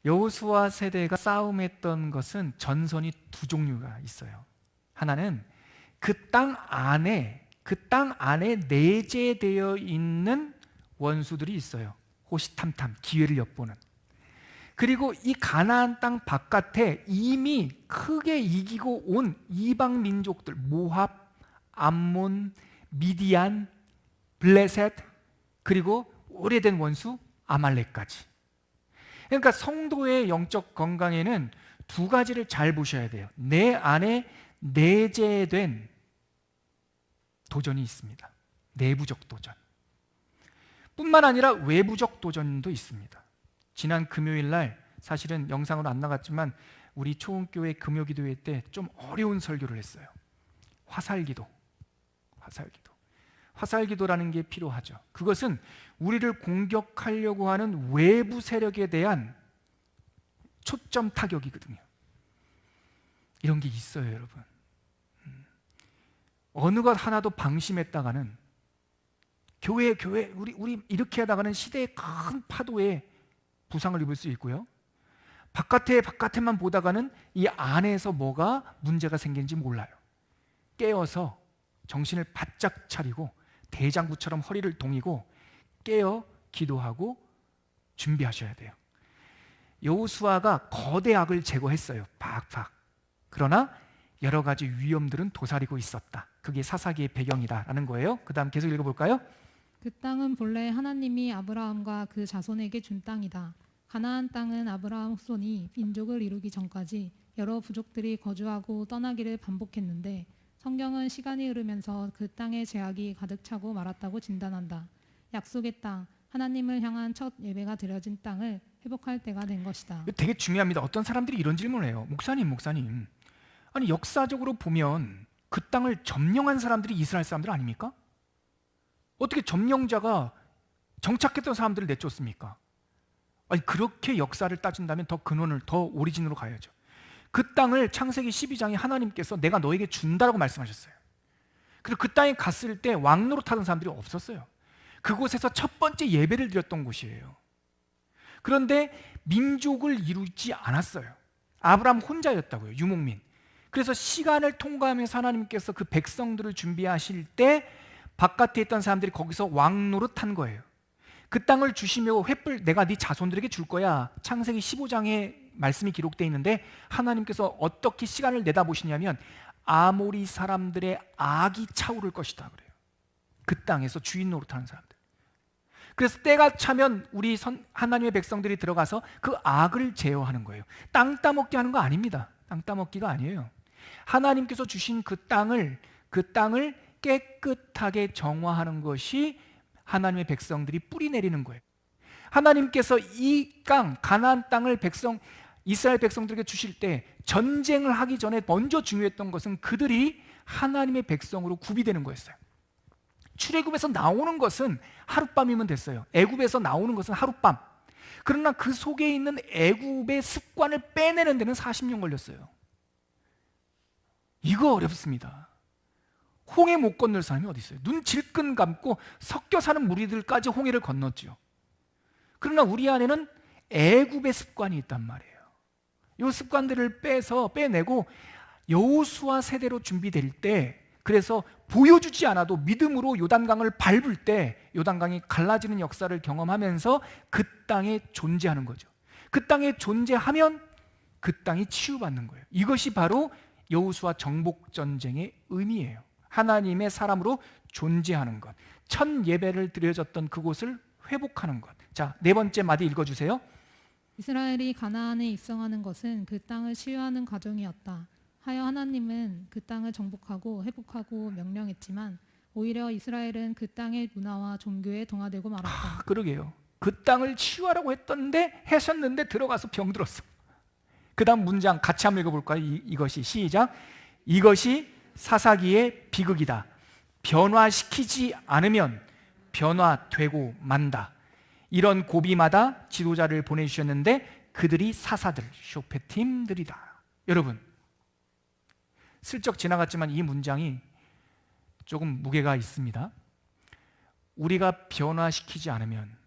A: 여호수아 세대가 싸움했던 것은 전선이 두 종류가 있어요. 하나는 그 땅 안에 내재되어 있는 원수들이 있어요. 호시탐탐 기회를 엿보는. 그리고 이 가나안 땅 바깥에 이미 크게 이기고 온 이방 민족들, 모압, 암몬, 미디안, 블레셋, 그리고 오래된 원수 아말렉까지. 그러니까 성도의 영적 건강에는 두 가지를 잘 보셔야 돼요. 내 안에 내재된 도전이 있습니다. 내부적 도전 뿐만 아니라 외부적 도전도 있습니다. 지난 금요일 날 사실은 영상으로 안 나갔지만 우리 초원교회 금요기도회 때 좀 어려운 설교를 했어요. 화살기도. 화살기도라는 게 필요하죠. 그것은 우리를 공격하려고 하는 외부 세력에 대한 초점 타격이거든요. 이런 게 있어요, 여러분. 어느 것 하나도 방심했다가는 교회 우리 이렇게 하다가는 시대의 큰 파도에 부상을 입을 수 있고요. 바깥에만 보다가는 이 안에서 뭐가 문제가 생긴지 몰라요. 깨어서 정신을 바짝 차리고 대장부처럼 허리를 동이고 깨어 기도하고 준비하셔야 돼요. 여호수아가 거대 악을 제거했어요. 팍팍. 그러나 여러 가지 위험들은 도사리고 있었다. 그게 사사기의 배경이다라는 거예요. 그 다음 계속 읽어볼까요?
B: 그 땅은 본래 하나님이 아브라함과 그 자손에게 준 땅이다. 가나안 땅은 아브라함 후손이 민족을 이루기 전까지 여러 부족들이 거주하고 떠나기를 반복했는데 성경은 시간이 흐르면서 그 땅에 죄악이 가득 차고 말았다고 진단한다. 약속의 땅, 하나님을 향한 첫 예배가 드려진 땅을 회복할 때가 된 것이다.
A: 되게 중요합니다. 어떤 사람들이 이런 질문을 해요. 목사님 아니 역사적으로 보면 그 땅을 점령한 사람들이 이스라엘 사람들 아닙니까? 어떻게 점령자가 정착했던 사람들을 내쫓습니까? 아니 그렇게 역사를 따진다면 더 근원을 더 오리진으로 가야죠. 그 땅을 창세기 12장에 하나님께서 내가 너에게 준다라고 말씀하셨어요. 그리고 그 땅에 갔을 때 왕노릇하던 사람들이 없었어요. 그곳에서 첫 번째 예배를 드렸던 곳이에요. 그런데 민족을 이루지 않았어요. 아브라함 혼자였다고요. 유목민. 그래서 시간을 통과하면서 하나님께서 그 백성들을 준비하실 때 바깥에 있던 사람들이 거기서 왕노릇한 거예요. 그 땅을 주시며 횃불 내가 네 자손들에게 줄 거야. 창세기 15장에 말씀이 기록되어 있는데 하나님께서 어떻게 시간을 내다보시냐면 아모리 사람들의 악이 차오를 것이다 그래요. 그 땅에서 주인 노릇하는 사람들. 그래서 때가 차면 우리 하나님의 백성들이 들어가서 그 악을 제어하는 거예요. 땅 따먹기 하는 거 아닙니다. 땅 따먹기가 아니에요. 하나님께서 주신 그 땅을 깨끗하게 정화하는 것이 하나님의 백성들이 뿌리 내리는 거예요. 하나님께서 이 땅, 가나안 땅을 이스라엘 백성들에게 주실 때 전쟁을 하기 전에 먼저 중요했던 것은 그들이 하나님의 백성으로 구비되는 거였어요. 출애굽에서 나오는 것은 하룻밤이면 됐어요. 애굽에서 나오는 것은 하룻밤. 그러나 그 속에 있는 애굽의 습관을 빼내는 데는 40년 걸렸어요. 이거 어렵습니다. 홍해 못 건널 사람이 어디 있어요? 눈 질끈 감고 섞여 사는 무리들까지 홍해를 건넜죠. 그러나 우리 안에는 애굽의 습관이 있단 말이에요. 이 습관들을 빼내고 여호수아 세대로 준비될 때, 그래서 보여주지 않아도 믿음으로 요단강을 밟을 때 요단강이 갈라지는 역사를 경험하면서 그 땅에 존재하는 거죠. 그 땅에 존재하면 그 땅이 치유받는 거예요. 이것이 바로 여호수아 정복 전쟁의 의미예요. 하나님의 사람으로 존재하는 것, 첫 예배를 드려졌던 그곳을 회복하는 것. 자, 네 번째 마디 읽어주세요.
B: 이스라엘이 가나안에 입성하는 것은 그 땅을 치유하는 과정이었다. 하여 하나님은 그 땅을 정복하고 회복하고 명령했지만 오히려 이스라엘은 그 땅의 문화와 종교에 동화되고 말았다.
A: 그러게요. 그 땅을 치유하라고 하셨는데 들어가서 병들었어. 그 다음 문장 같이 한번 읽어볼까요? 이것이 시작. 이것이 사사기의 비극이다. 변화시키지 않으면 변화되고 만다. 이런 고비마다 지도자를 보내주셨는데 그들이 사사들, 쇼페팀들이다. 여러분, 슬쩍 지나갔지만 이 문장이 조금 무게가 있습니다. 우리가 변화시키지 않으면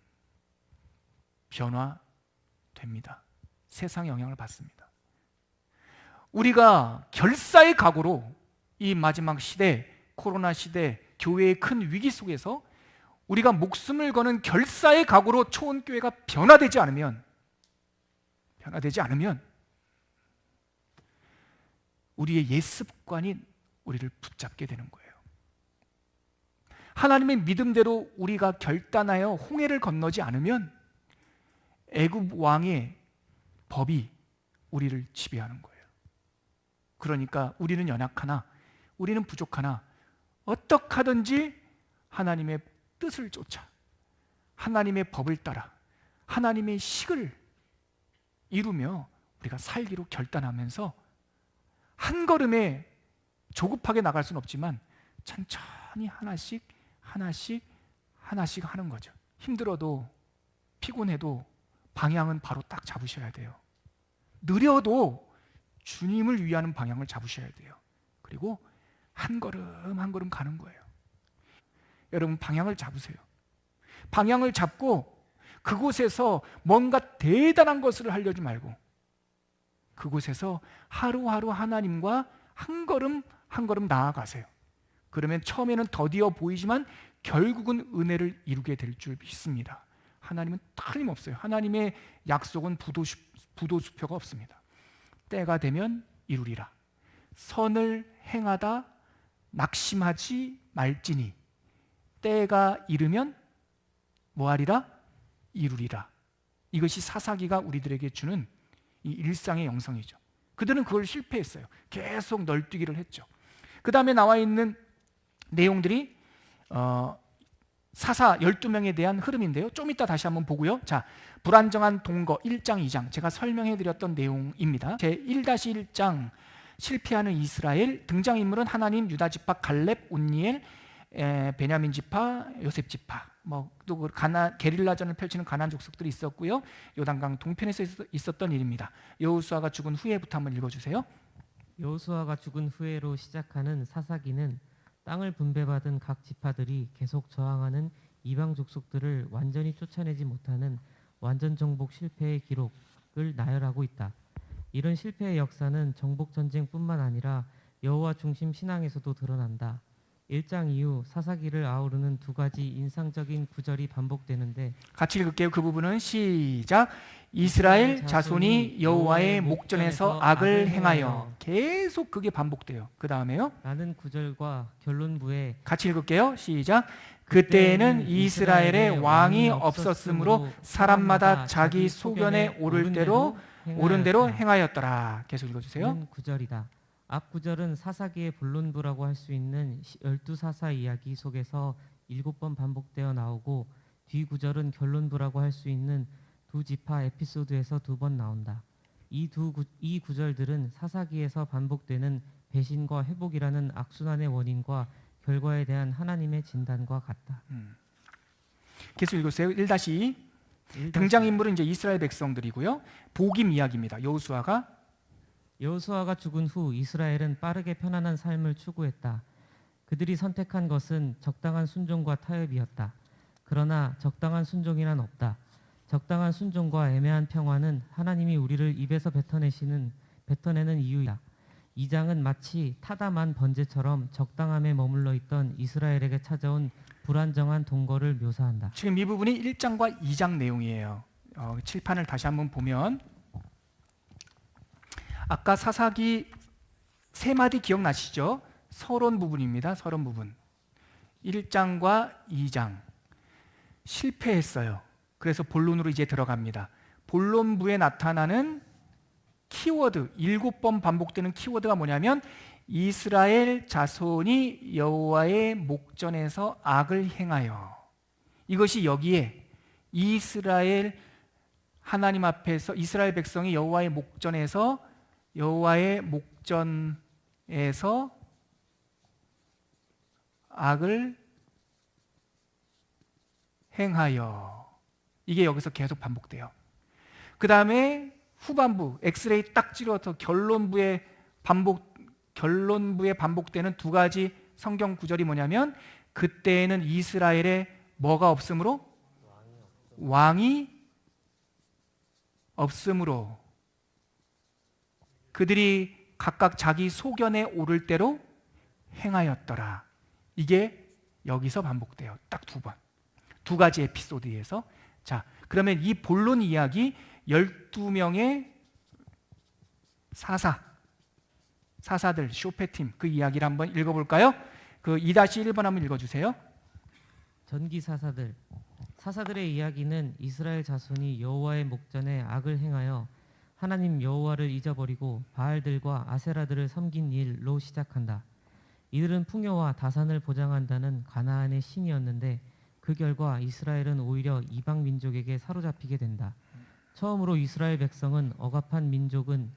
A: 변화됩니다. 세상의 영향을 받습니다. 우리가 결사의 각오로 이 마지막 시대, 코로나 시대, 교회의 큰 위기 속에서 우리가 목숨을 거는 결사의 각오로 초원교회가 변화되지 않으면 변화되지 않으면 우리의 옛 습관이 우리를 붙잡게 되는 거예요. 하나님의 믿음대로 우리가 결단하여 홍해를 건너지 않으면 애굽 왕의 법이 우리를 지배하는 거예요. 그러니까 우리는 연약하나, 우리는 부족하나 어떻게 하든지 하나님의 뜻을 쫓아 하나님의 법을 따라 하나님의 식을 이루며 우리가 살기로 결단하면서 한 걸음에 조급하게 나갈 수는 없지만 천천히 하나씩 하는 거죠. 힘들어도 피곤해도 방향은 바로 딱 잡으셔야 돼요. 느려도 주님을 위하는 방향을 잡으셔야 돼요. 그리고 한 걸음 한 걸음 가는 거예요. 여러분, 방향을 잡으세요. 방향을 잡고 그곳에서 뭔가 대단한 것을 하려지 말고 그곳에서 하루하루 하나님과 한 걸음 한 걸음 나아가세요. 그러면 처음에는 더디어 보이지만 결국은 은혜를 이루게 될 줄 믿습니다. 하나님은 틀림없어요. 하나님의 약속은 부도수표가 없습니다. 때가 되면 이루리라. 선을 행하다 낙심하지 말지니 때가 이르면 뭐하리라? 이루리라. 이것이 사사기가 우리들에게 주는 이 일상의 영성이죠. 그들은 그걸 실패했어요. 계속 널뛰기를 했죠. 그 다음에 나와 있는 내용들이 사사 12명에 대한 흐름인데요. 좀 이따 다시 한번 보고요. 자, 불안정한 동거 1장 2장 제가 설명해 드렸던 내용입니다. 제 1-1장 실패하는 이스라엘, 등장인물은 하나님, 유다 지파 갈렙, 온니엘, 베냐민 지파, 요셉 지파, 또 게릴라전을 펼치는 가나안 족속들이 있었고요. 요단강 동편에서 있었던 일입니다. 여호수아가 죽은 후에부터 한번 읽어주세요.
C: 여호수아가 죽은 후에로 시작하는 사사기는 땅을 분배받은 각 지파들이 계속 저항하는 이방 족속들을 완전히 쫓아내지 못하는 완전 정복 실패의 기록을 나열하고 있다. 이런 실패의 역사는 정복 전쟁뿐만 아니라 여호와 중심 신앙에서도 드러난다. 1장 이후 사사기를 아우르는 두 가지 인상적인 구절이 반복되는데
A: 같이 읽을게요. 그 부분은 시작. 이스라엘 자손이 여호와의 목전에서 악을 행하여. 계속 그게 반복돼요. 그 다음에요.
C: 라는 구절과 결론부에
A: 같이 읽을게요. 시작. 그때에는 이스라엘의 왕이 없었으므로 사람마다 자기 소견에 옳은 대로 행하였더라. 계속 읽어주세요.
C: 구절이다. 앞 구절은 사사기의 본론부라고 할 수 있는 12사사 이야기 속에서 7번 반복되어 나오고 뒤 구절은 결론부라고 할 수 있는 두 지파 에피소드에서 2번 나온다. 이 구절들은 사사기에서 반복되는 배신과 회복이라는 악순환의 원인과 결과에 대한 하나님의 진단과 같다.
A: 계속 읽으세요. 1-2 등장인물은 이제 이스라엘 백성들이고요. 복임 이야기입니다.
C: 여호수아가 죽은 후 이스라엘은 빠르게 편안한 삶을 추구했다. 그들이 선택한 것은 적당한 순종과 타협이었다. 그러나 적당한 순종이란 없다. 적당한 순종과 애매한 평화는 하나님이 우리를 입에서 뱉어내는 이유이다. 2장은 마치 타담한 번제처럼 적당함에 머물러 있던 이스라엘에게 찾아온 불안정한 동거를 묘사한다.
A: 지금 이 부분이 1장과 2장 내용이에요. 칠판을 다시 한번 보면 아까 사사기 3마디 기억나시죠? 서론 부분입니다. 서론 부분. 1장과 2장 실패했어요. 그래서 본론으로 이제 들어갑니다. 본론부에 나타나는 키워드, 7번 반복되는 키워드가 뭐냐면 이스라엘 자손이 여호와의 목전에서 악을 행하여. 이것이 여기에 이스라엘 하나님 앞에서 이스라엘 백성이 여호와의 목전에서 악을 행하여. 이게 여기서 계속 반복돼요. 그 다음에 후반부 엑스레이 딱 찍어서 결론부에 반복되는 두 가지 성경 구절이 뭐냐면 그때에는 이스라엘에 뭐가 없으므로? 왕이 없으므로 그들이 각각 자기 소견에 오를 대로 행하였더라. 이게 여기서 반복돼요. 딱 2번. 두 가지 에피소드에서. 자, 그러면 이 본론 이야기 12명의 사사들, 쇼페팀 그 이야기를 한번 읽어볼까요? 그 2-1번 한번 읽어주세요.
C: 전기 사사들. 사사들의 이야기는 이스라엘 자손이 여호와의 목전에 악을 행하여 하나님 여호와를 잊어버리고 바알들과 아세라들을 섬긴 일로 시작한다. 이들은 풍요와 다산을 보장한다는 가나안의 신이었는데 그 결과 이스라엘은 오히려 이방 민족에게 사로잡히게 된다. 처음으로 이스라엘 백성을 억압한 민족은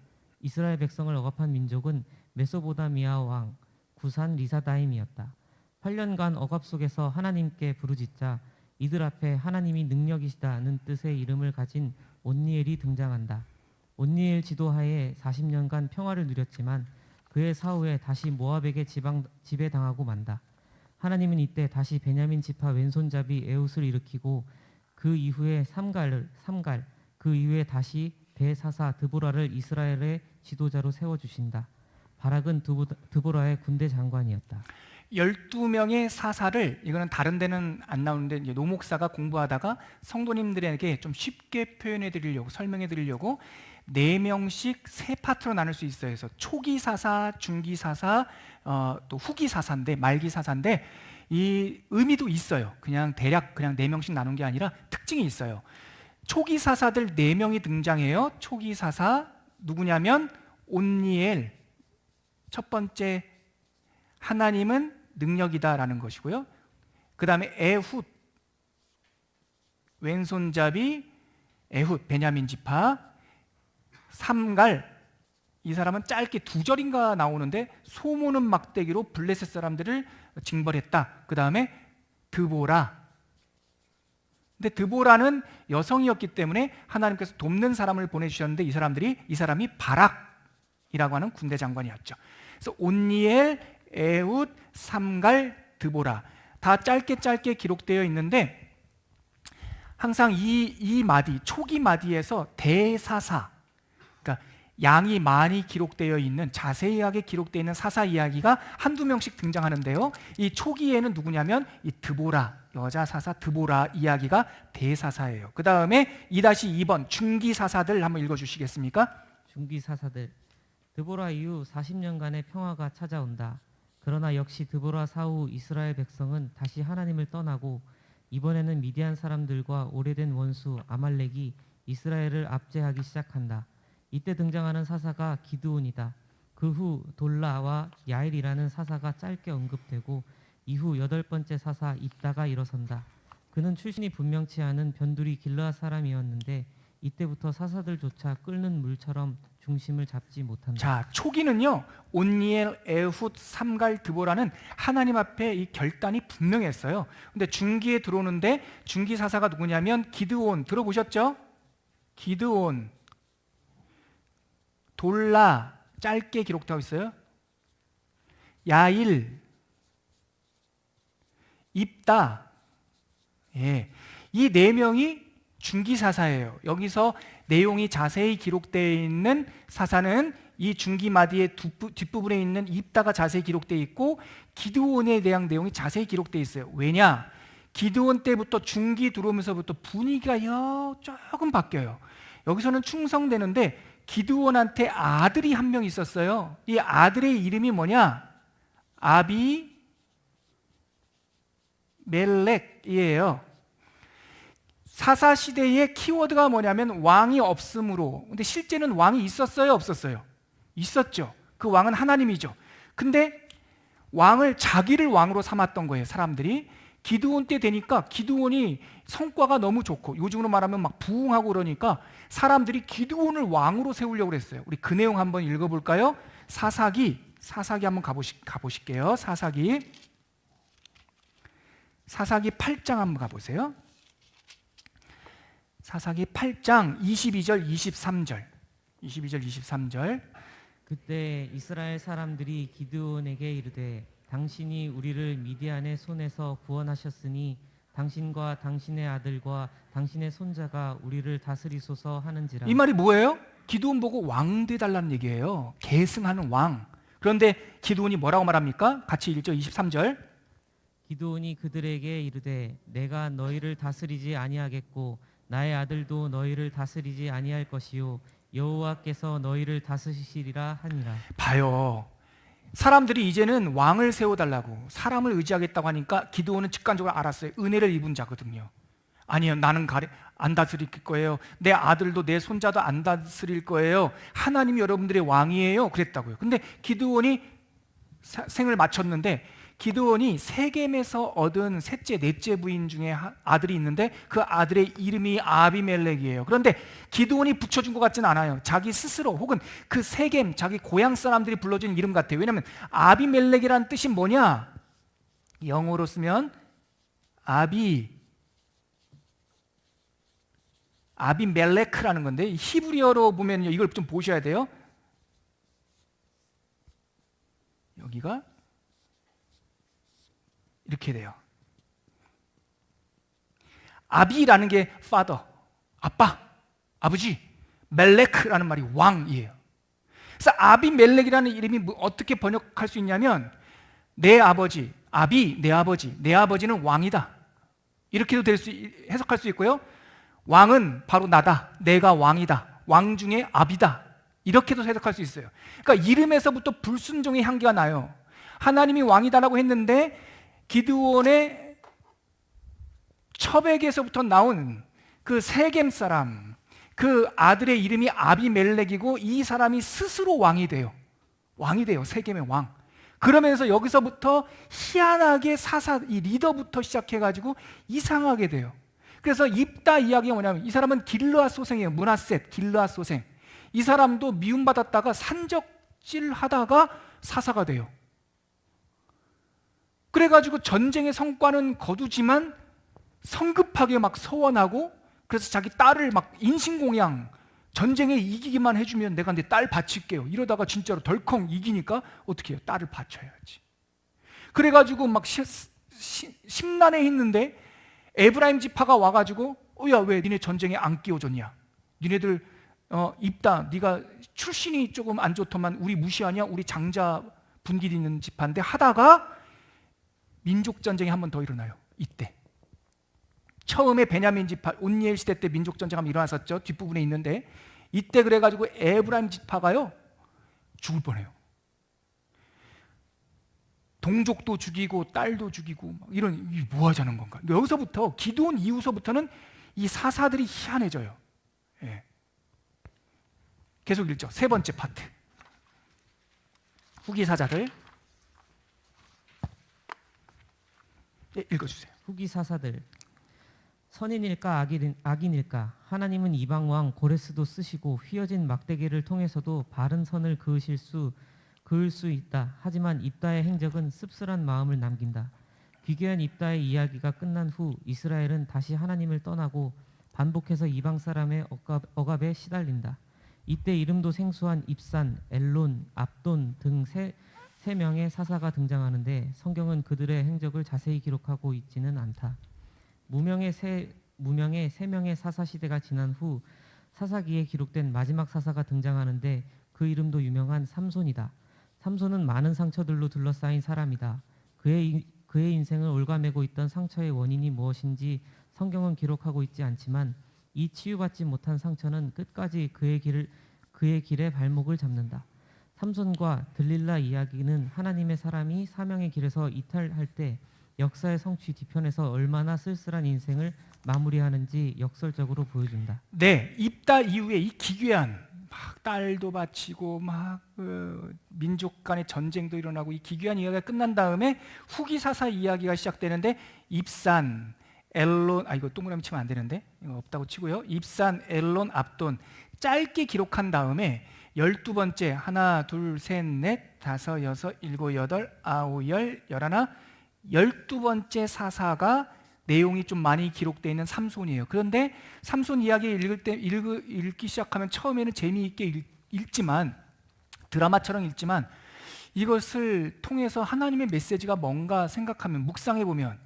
C: 메소보다미아 왕 구산 리사다임이었다. 8년간 억압 속에서 하나님께 부르짖자 이들 앞에 하나님이 능력이시다는 뜻의 이름을 가진 온니엘이 등장한다. 온니엘 지도하에 40년간 평화를 누렸지만 그의 사후에 다시 모압에게 지배당하고 만다. 하나님은 이때 다시 베냐민 지파 왼손잡이 에훗을 일으키고 그 이후에 삼갈 그 이후에 다시 대사사 드보라를 이스라엘의 지도자로 세워주신다. 바락은 드보라의 군대 장관이었다.
A: 12명의 사사를, 이거는 다른 데는 안 나오는데 이제 노 목사가 공부하다가 성도님들에게 좀 쉽게 표현해 드리려고, 설명해 드리려고 4명씩 3파트로 나눌 수 있어요. 그래서 초기 사사, 중기 사사, 또 후기 사사인데, 말기 사사인데 이 의미도 있어요. 그냥 대략 그냥 4명씩 나눈 게 아니라 특징이 있어요. 초기 사사들 4명이 등장해요. 초기 사사 누구냐면 온니엘, 첫 번째 하나님은 능력이다라는 것이고요. 그 다음에 에훗, 왼손잡이 에훗, 베냐민 지파. 삼갈, 이 사람은 짧게 2절인가 나오는데 소모는 막대기로 블레셋 사람들을 징벌했다. 그 다음에 드보라. 근데 드보라는 여성이었기 때문에 하나님께서 돕는 사람을 보내주셨는데 이 사람이 바락이라고 하는 군대 장관이었죠. 그래서 온니엘, 에훗, 삼갈, 드보라 다 짧게 기록되어 있는데 항상 이 마디, 초기 마디에서 대사사, 그러니까 양이 많이 기록되어 있는, 자세하게 기록되어 있는 사사 이야기가 한두 명씩 등장하는데요. 이 초기에는 누구냐면 이 드보라, 여자 사사 드보라 이야기가 대사사예요. 그 다음에 2-2번 중기 사사들 한번 읽어주시겠습니까?
C: 중기 사사들. 드보라 이후 40년간의 평화가 찾아온다. 그러나 역시 드보라 사후 이스라엘 백성은 다시 하나님을 떠나고 이번에는 미디안 사람들과 오래된 원수 아말렉이 이스라엘을 압제하기 시작한다. 이때 등장하는 사사가 기드온이다. 그 후 돌라와 야일이라는 사사가 짧게 언급되고 이후 8번째 사사 입다가 일어선다. 그는 출신이 분명치 않은 변두리 길르앗 사람이었는데 이때부터 사사들조차 끓는 물처럼 중심을 잡지 못한다.
A: 자, 초기는요 온니엘, 에훗, 삼갈, 드보라는 하나님 앞에 이 결단이 분명했어요. 근데 중기에 들어오는데 중기 사사가 누구냐면 기드온, 들어보셨죠? 기드온, 돌라 짧게 기록되어 있어요. 야일, 입다. 예, 이 4명이 중기사사예요. 여기서 내용이 자세히 기록되어 있는 사사는 이 중기마디의 뒷부분에 있는 입다가 자세히 기록되어 있고 기드온에 대한 내용이 자세히 기록되어 있어요. 왜냐? 기드온 때부터 중기 들어오면서부터 분위기가 조금 바뀌어요. 여기서는 충성되는데 기드온한테 아들이 한 명 있었어요. 이 아들의 이름이 뭐냐? 아비멜렉이에요. 사사 시대의 키워드가 뭐냐면 왕이 없으므로. 근데 실제는 왕이 있었어요, 없었어요? 있었죠. 그 왕은 하나님이죠. 근데 자기를 왕으로 삼았던 거예요, 사람들이. 기드온 때 되니까 기드온이 성과가 너무 좋고 요즘으로 말하면 막 부흥하고 그러니까 사람들이 기드온을 왕으로 세우려고 그랬어요. 우리 그 내용 한번 읽어볼까요? 사사기 한번 가보실게요. 사사기 8장 한번 가보세요. 사사기 8장 22절 23절.
C: 그때 이스라엘 사람들이 기드온에게 이르되 당신이 우리를 미디안의 손에서 구원하셨으니 당신과 당신의 아들과 당신의 손자가 우리를 다스리소서 하는지라.
A: 이 말이 뭐예요? 기드온 보고 왕 돼달라는 얘기예요. 계승하는 왕. 그런데 기드온이 뭐라고 말합니까? 같이 읽죠. 23절.
C: 기드온이 그들에게 이르되 내가 너희를 다스리지 아니하겠고 나의 아들도 너희를 다스리지 아니할 것이요 여호와께서 너희를 다스리시리라 하니라.
A: 봐요. 사람들이 이제는 왕을 세워달라고 사람을 의지하겠다고 하니까 기드온은 직관적으로 알았어요. 은혜를 입은 자거든요. 아니요, 나는 안 다스릴 거예요. 내 아들도 내 손자도 안 다스릴 거예요. 하나님이 여러분들의 왕이에요. 그랬다고요. 근데 기드온이 생을 마쳤는데, 기드온이 세겜에서 얻은 셋째, 넷째 부인 중에 아들이 있는데 그 아들의 이름이 아비멜렉이에요. 그런데 기드온이 붙여준 것 같지는 않아요. 자기 스스로 혹은 그 세겜, 자기 고향 사람들이 불러준 이름 같아요. 왜냐하면 아비멜렉이라는 뜻이 뭐냐? 영어로 쓰면 아비멜렉라는 건데, 히브리어로 보면 이걸 좀 보셔야 돼요. 여기가 이렇게 돼요. 아비라는 게 father, 아빠, 아버지, 멜렉라는 말이 왕이에요. 그래서 아비멜렉이라는 이름이 어떻게 번역할 수 있냐면 내 아버지, 내 아버지는 왕이다. 이렇게도 해석할 수 있고요. 왕은 바로 나다. 내가 왕이다. 왕 중에 아비다. 이렇게도 해석할 수 있어요. 그러니까 이름에서부터 불순종의 향기가 나요. 하나님이 왕이다라고 했는데 기드온의 첩에게서부터 나온 그 세겜 사람, 그 아들의 이름이 아비멜렉이고 이 사람이 스스로 왕이 돼요. 세겜의 왕. 그러면서 여기서부터 희한하게 이 리더부터 시작해가지고 이상하게 돼요. 그래서 입다 이야기가 뭐냐면 이 사람은 길르앗 소생이에요. 므낫셋, 길르앗 소생. 이 사람도 미움받았다가 산적질하다가 사사가 돼요. 그래가지고 전쟁의 성과는 거두지만 성급하게 막 서원하고, 그래서 자기 딸을 막 인신공양, 전쟁에 이기기만 해주면 내가 내 딸 바칠게요. 이러다가 진짜로 덜컹 이기니까 어떻게 해요? 딸을 바쳐야지. 그래가지고 막 심란해 했는데 에브라임 지파가 와가지고 야, 왜 니네 전쟁에 안 끼워줬냐? 니네들 입다, 네가 출신이 조금 안 좋더만 우리 무시하냐? 우리 장자 분길이 있는 지파인데 하다가 민족전쟁이 한 번 더 일어나요. 이때 처음에 베냐민 지파 온니엘 시대 때 민족전쟁 한번 일어났었죠. 뒷부분에 있는데 이때 그래가지고 에브라임 지파가요 죽을 뻔해요. 동족도 죽이고 딸도 죽이고 이런, 이게 뭐 하자는 건가? 여기서부터 기드온 이후서부터는 이 사사들이 희한해져요. 예. 계속 읽죠. 세 번째 파트, 후기 사자들. 예, 읽어주세요.
C: 후기 사사들. 선인일까 악인일까? 하나님은 이방 왕 고레스도 쓰시고 휘어진 막대기를 통해서도 바른 선을 그을 수 있다. 하지만 입다의 행적은 씁쓸한 마음을 남긴다. 귀괴한 입다의 이야기가 끝난 후 이스라엘은 다시 하나님을 떠나고 반복해서 이방 사람의 억압에 시달린다. 이때 이름도 생소한 입산, 엘론, 압돈 등 세 명의 사사가 등장하는데 성경은 그들의 행적을 자세히 기록하고 있지는 않다. 무명의 세 명의 사사 시대가 지난 후 사사기에 기록된 마지막 사사가 등장하는데 그 이름도 유명한 삼손이다. 삼손은 많은 상처들로 둘러싸인 사람이다. 그의 인생을 올가매고 있던 상처의 원인이 무엇인지 성경은 기록하고 있지 않지만 이 치유받지 못한 상처는 끝까지 그의 길에 발목을 잡는다. 삼손과 들릴라 이야기는 하나님의 사람이 사명의 길에서 이탈할 때 역사의 성취 뒤편에서 얼마나 쓸쓸한 인생을 마무리하는지 역설적으로 보여준다.
A: 네, 입다 이후에 이 기괴한 막 딸도 바치고 막 민족 간의 전쟁도 일어나고 이 기괴한 이야기가 끝난 다음에 후기 사사 이야기가 시작되는데 입산, 엘론, 이거 동그라미 치면 안 되는데 이거 없다고 치고요. 입산, 엘론, 압돈 짧게 기록한 다음에 12번째 하나, 둘, 셋, 넷, 다섯, 여섯, 일곱, 여덟, 아홉, 열, 열하나 12번째 사사가 내용이 좀 많이 기록되어 있는 삼손이에요. 그런데 삼손 이야기 읽기 시작하면 처음에는 재미있게 읽지만 드라마처럼 읽지만 이것을 통해서 하나님의 메시지가 뭔가 생각하면 묵상해 보면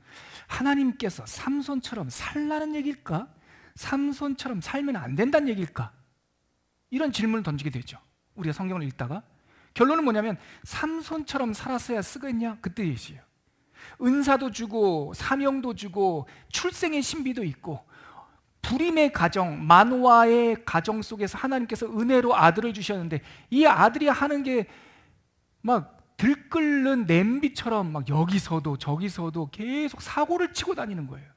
A: 하나님께서 삼손처럼 살라는 얘기일까? 삼손처럼 살면 안 된다는 얘기일까? 이런 질문을 던지게 되죠. 우리가 성경을 읽다가 결론은 뭐냐면 삼손처럼 살았어야 쓰겠냐? 그때 얘기예요. 은사도 주고 사명도 주고 출생의 신비도 있고 불임의 가정, 만화의 가정 속에서 하나님께서 은혜로 아들을 주셨는데 이 아들이 하는 게 막 들끓는 냄비처럼 막 여기서도 저기서도 계속 사고를 치고 다니는 거예요.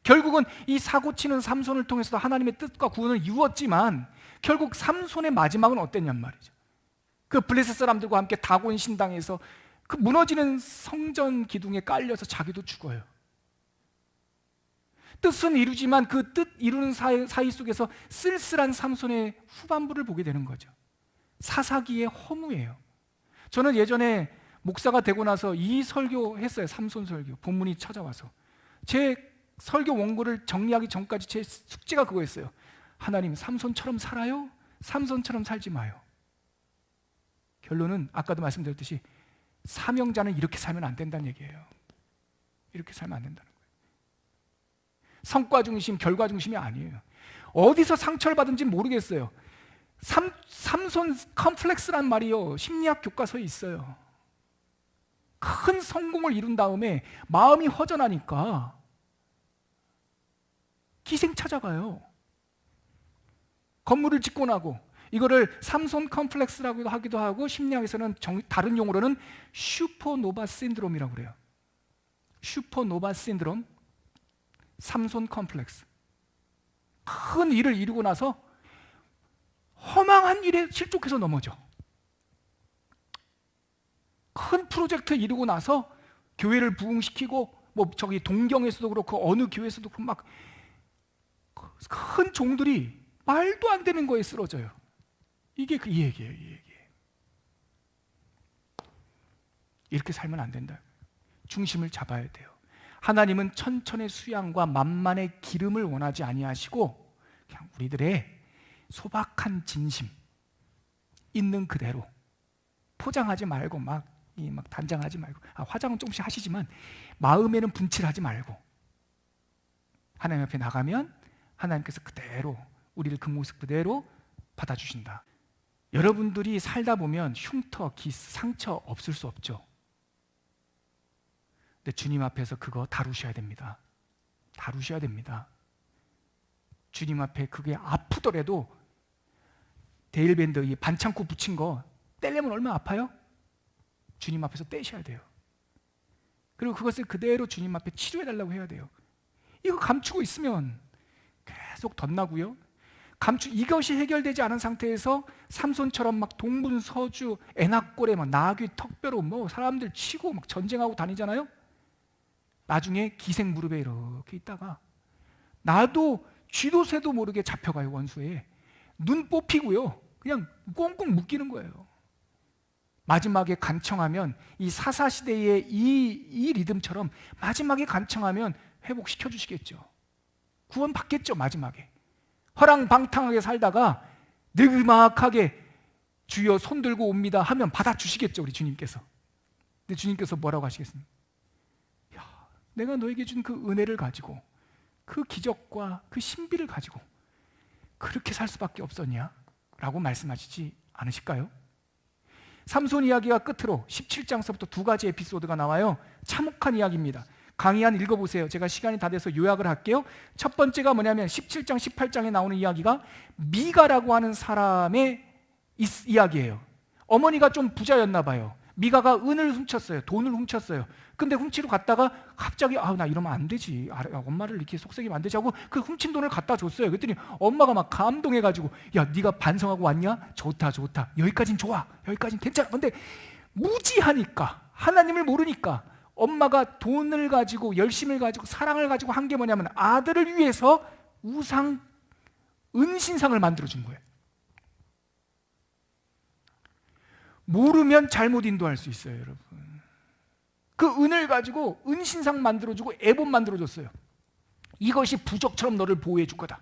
A: 결국은 이 사고치는 삼손을 통해서도 하나님의 뜻과 구원을 이루었지만 결국 삼손의 마지막은 어땠냔 말이죠. 그 블레셋 사람들과 함께 다곤 신당에서 그 무너지는 성전 기둥에 깔려서 자기도 죽어요. 뜻은 이루지만 그 뜻 이루는 사이 속에서 쓸쓸한 삼손의 후반부를 보게 되는 거죠. 사사기의 허무예요. 저는 예전에 목사가 되고 나서 이 설교 했어요. 삼손 설교. 본문이 찾아와서 제 설교 원고를 정리하기 전까지 제 숙제가 그거였어요. 하나님, 삼손처럼 살아요? 삼손처럼 살지 마요. 결론은 아까도 말씀드렸듯이 사명자는 이렇게 살면 안 된다는 얘기예요. 이렇게 살면 안 된다는 거예요. 성과 중심, 결과 중심이 아니에요. 어디서 상처를 받은지 모르겠어요. 삼손 컴플렉스란 말이요, 심리학 교과서에 있어요. 큰 성공을 이룬 다음에 마음이 허전하니까 기생 찾아가요. 건물을 짓고 나고, 이거를 삼손 컴플렉스라고 하기도 하고 심리학에서는 다른 용어로는 슈퍼노바 신드롬이라고 그래요. 슈퍼노바 신드롬, 삼손 컴플렉스. 큰 일을 이루고 나서 허망한 일에 실족해서 넘어져. 큰 프로젝트 이루고 나서 교회를 부흥시키고 뭐 저기 동경에서도 그렇고 어느 교회에서도 그렇고 막 큰 종들이 말도 안 되는 거에 쓰러져요. 이게 이 얘기예요, 이 얘기예요. 이렇게 살면 안 된다. 중심을 잡아야 돼요. 하나님은 천천의 수양과 만만의 기름을 원하지 아니하시고 그냥 우리들의 소박한 진심 있는 그대로 포장하지 말고 막 단장하지 말고, 화장은 조금씩 하시지만 마음에는 분칠하지 말고 하나님 앞에 나가면 하나님께서 그대로 우리를 그 모습 그대로 받아주신다. 여러분들이 살다 보면 흉터, 기스, 상처 없을 수 없죠. 근데 주님 앞에서 그거 다루셔야 됩니다. 다루셔야 됩니다. 주님 앞에 그게 아프더라도 데일밴드 이 반창고 붙인 거 떼려면 얼마나 아파요? 주님 앞에서 떼셔야 돼요. 그리고 그것을 그대로 주님 앞에 치료해달라고 해야 돼요. 이거 감추고 있으면 계속 덧나고요. 이것이 해결되지 않은 상태에서 삼손처럼 막 동분서주, 애낙골에 막 나귀 턱뼈로 뭐 사람들 치고 막 전쟁하고 다니잖아요. 나중에 기생 무릎에 이렇게 있다가 나도 쥐도 새도 모르게 잡혀가요. 원수에 눈 뽑히고요. 그냥 꽁꽁 묶이는 거예요. 마지막에 간청하면 이 사사시대의 이 리듬처럼 마지막에 간청하면 회복시켜 주시겠죠. 구원 받겠죠. 마지막에 허랑방탕하게 살다가 느그막하게 주여 손 들고 옵니다 하면 받아주시겠죠. 우리 주님께서. 근데 주님께서 뭐라고 하시겠습니까? 야, 내가 너에게 준 그 은혜를 가지고 그 기적과 그 신비를 가지고 그렇게 살 수밖에 없었냐? 라고 말씀하시지 않으실까요? 삼손 이야기가 끝으로 17장서부터 두 가지 에피소드가 나와요. 참혹한 이야기입니다. 강의 안 읽어보세요. 제가 시간이 다 돼서 요약을 할게요. 첫 번째가 뭐냐면 17장, 18장에 나오는 이야기가 미가라고 하는 사람의 이야기예요. 어머니가 좀 부자였나 봐요. 미가가 은을 훔쳤어요. 돈을 훔쳤어요. 근데 훔치러 갔다가 갑자기 나 이러면 안 되지. 엄마를 이렇게 속삭이면 안 되지 하고 그 훔친 돈을 갖다 줬어요. 그랬더니 엄마가 막 감동해가지고 야, 네가 반성하고 왔냐? 좋다, 좋다. 여기까진 좋아. 여기까진 괜찮아. 근데 무지하니까, 하나님을 모르니까 엄마가 돈을 가지고 열심을 가지고 사랑을 가지고 한 게 뭐냐면 아들을 위해서 우상 은신상을 만들어준 거예요. 모르면 잘못 인도할 수 있어요, 여러분. 그 은을 가지고 은신상 만들어주고 에봇 만들어줬어요. 이것이 부적처럼 너를 보호해 줄 거다.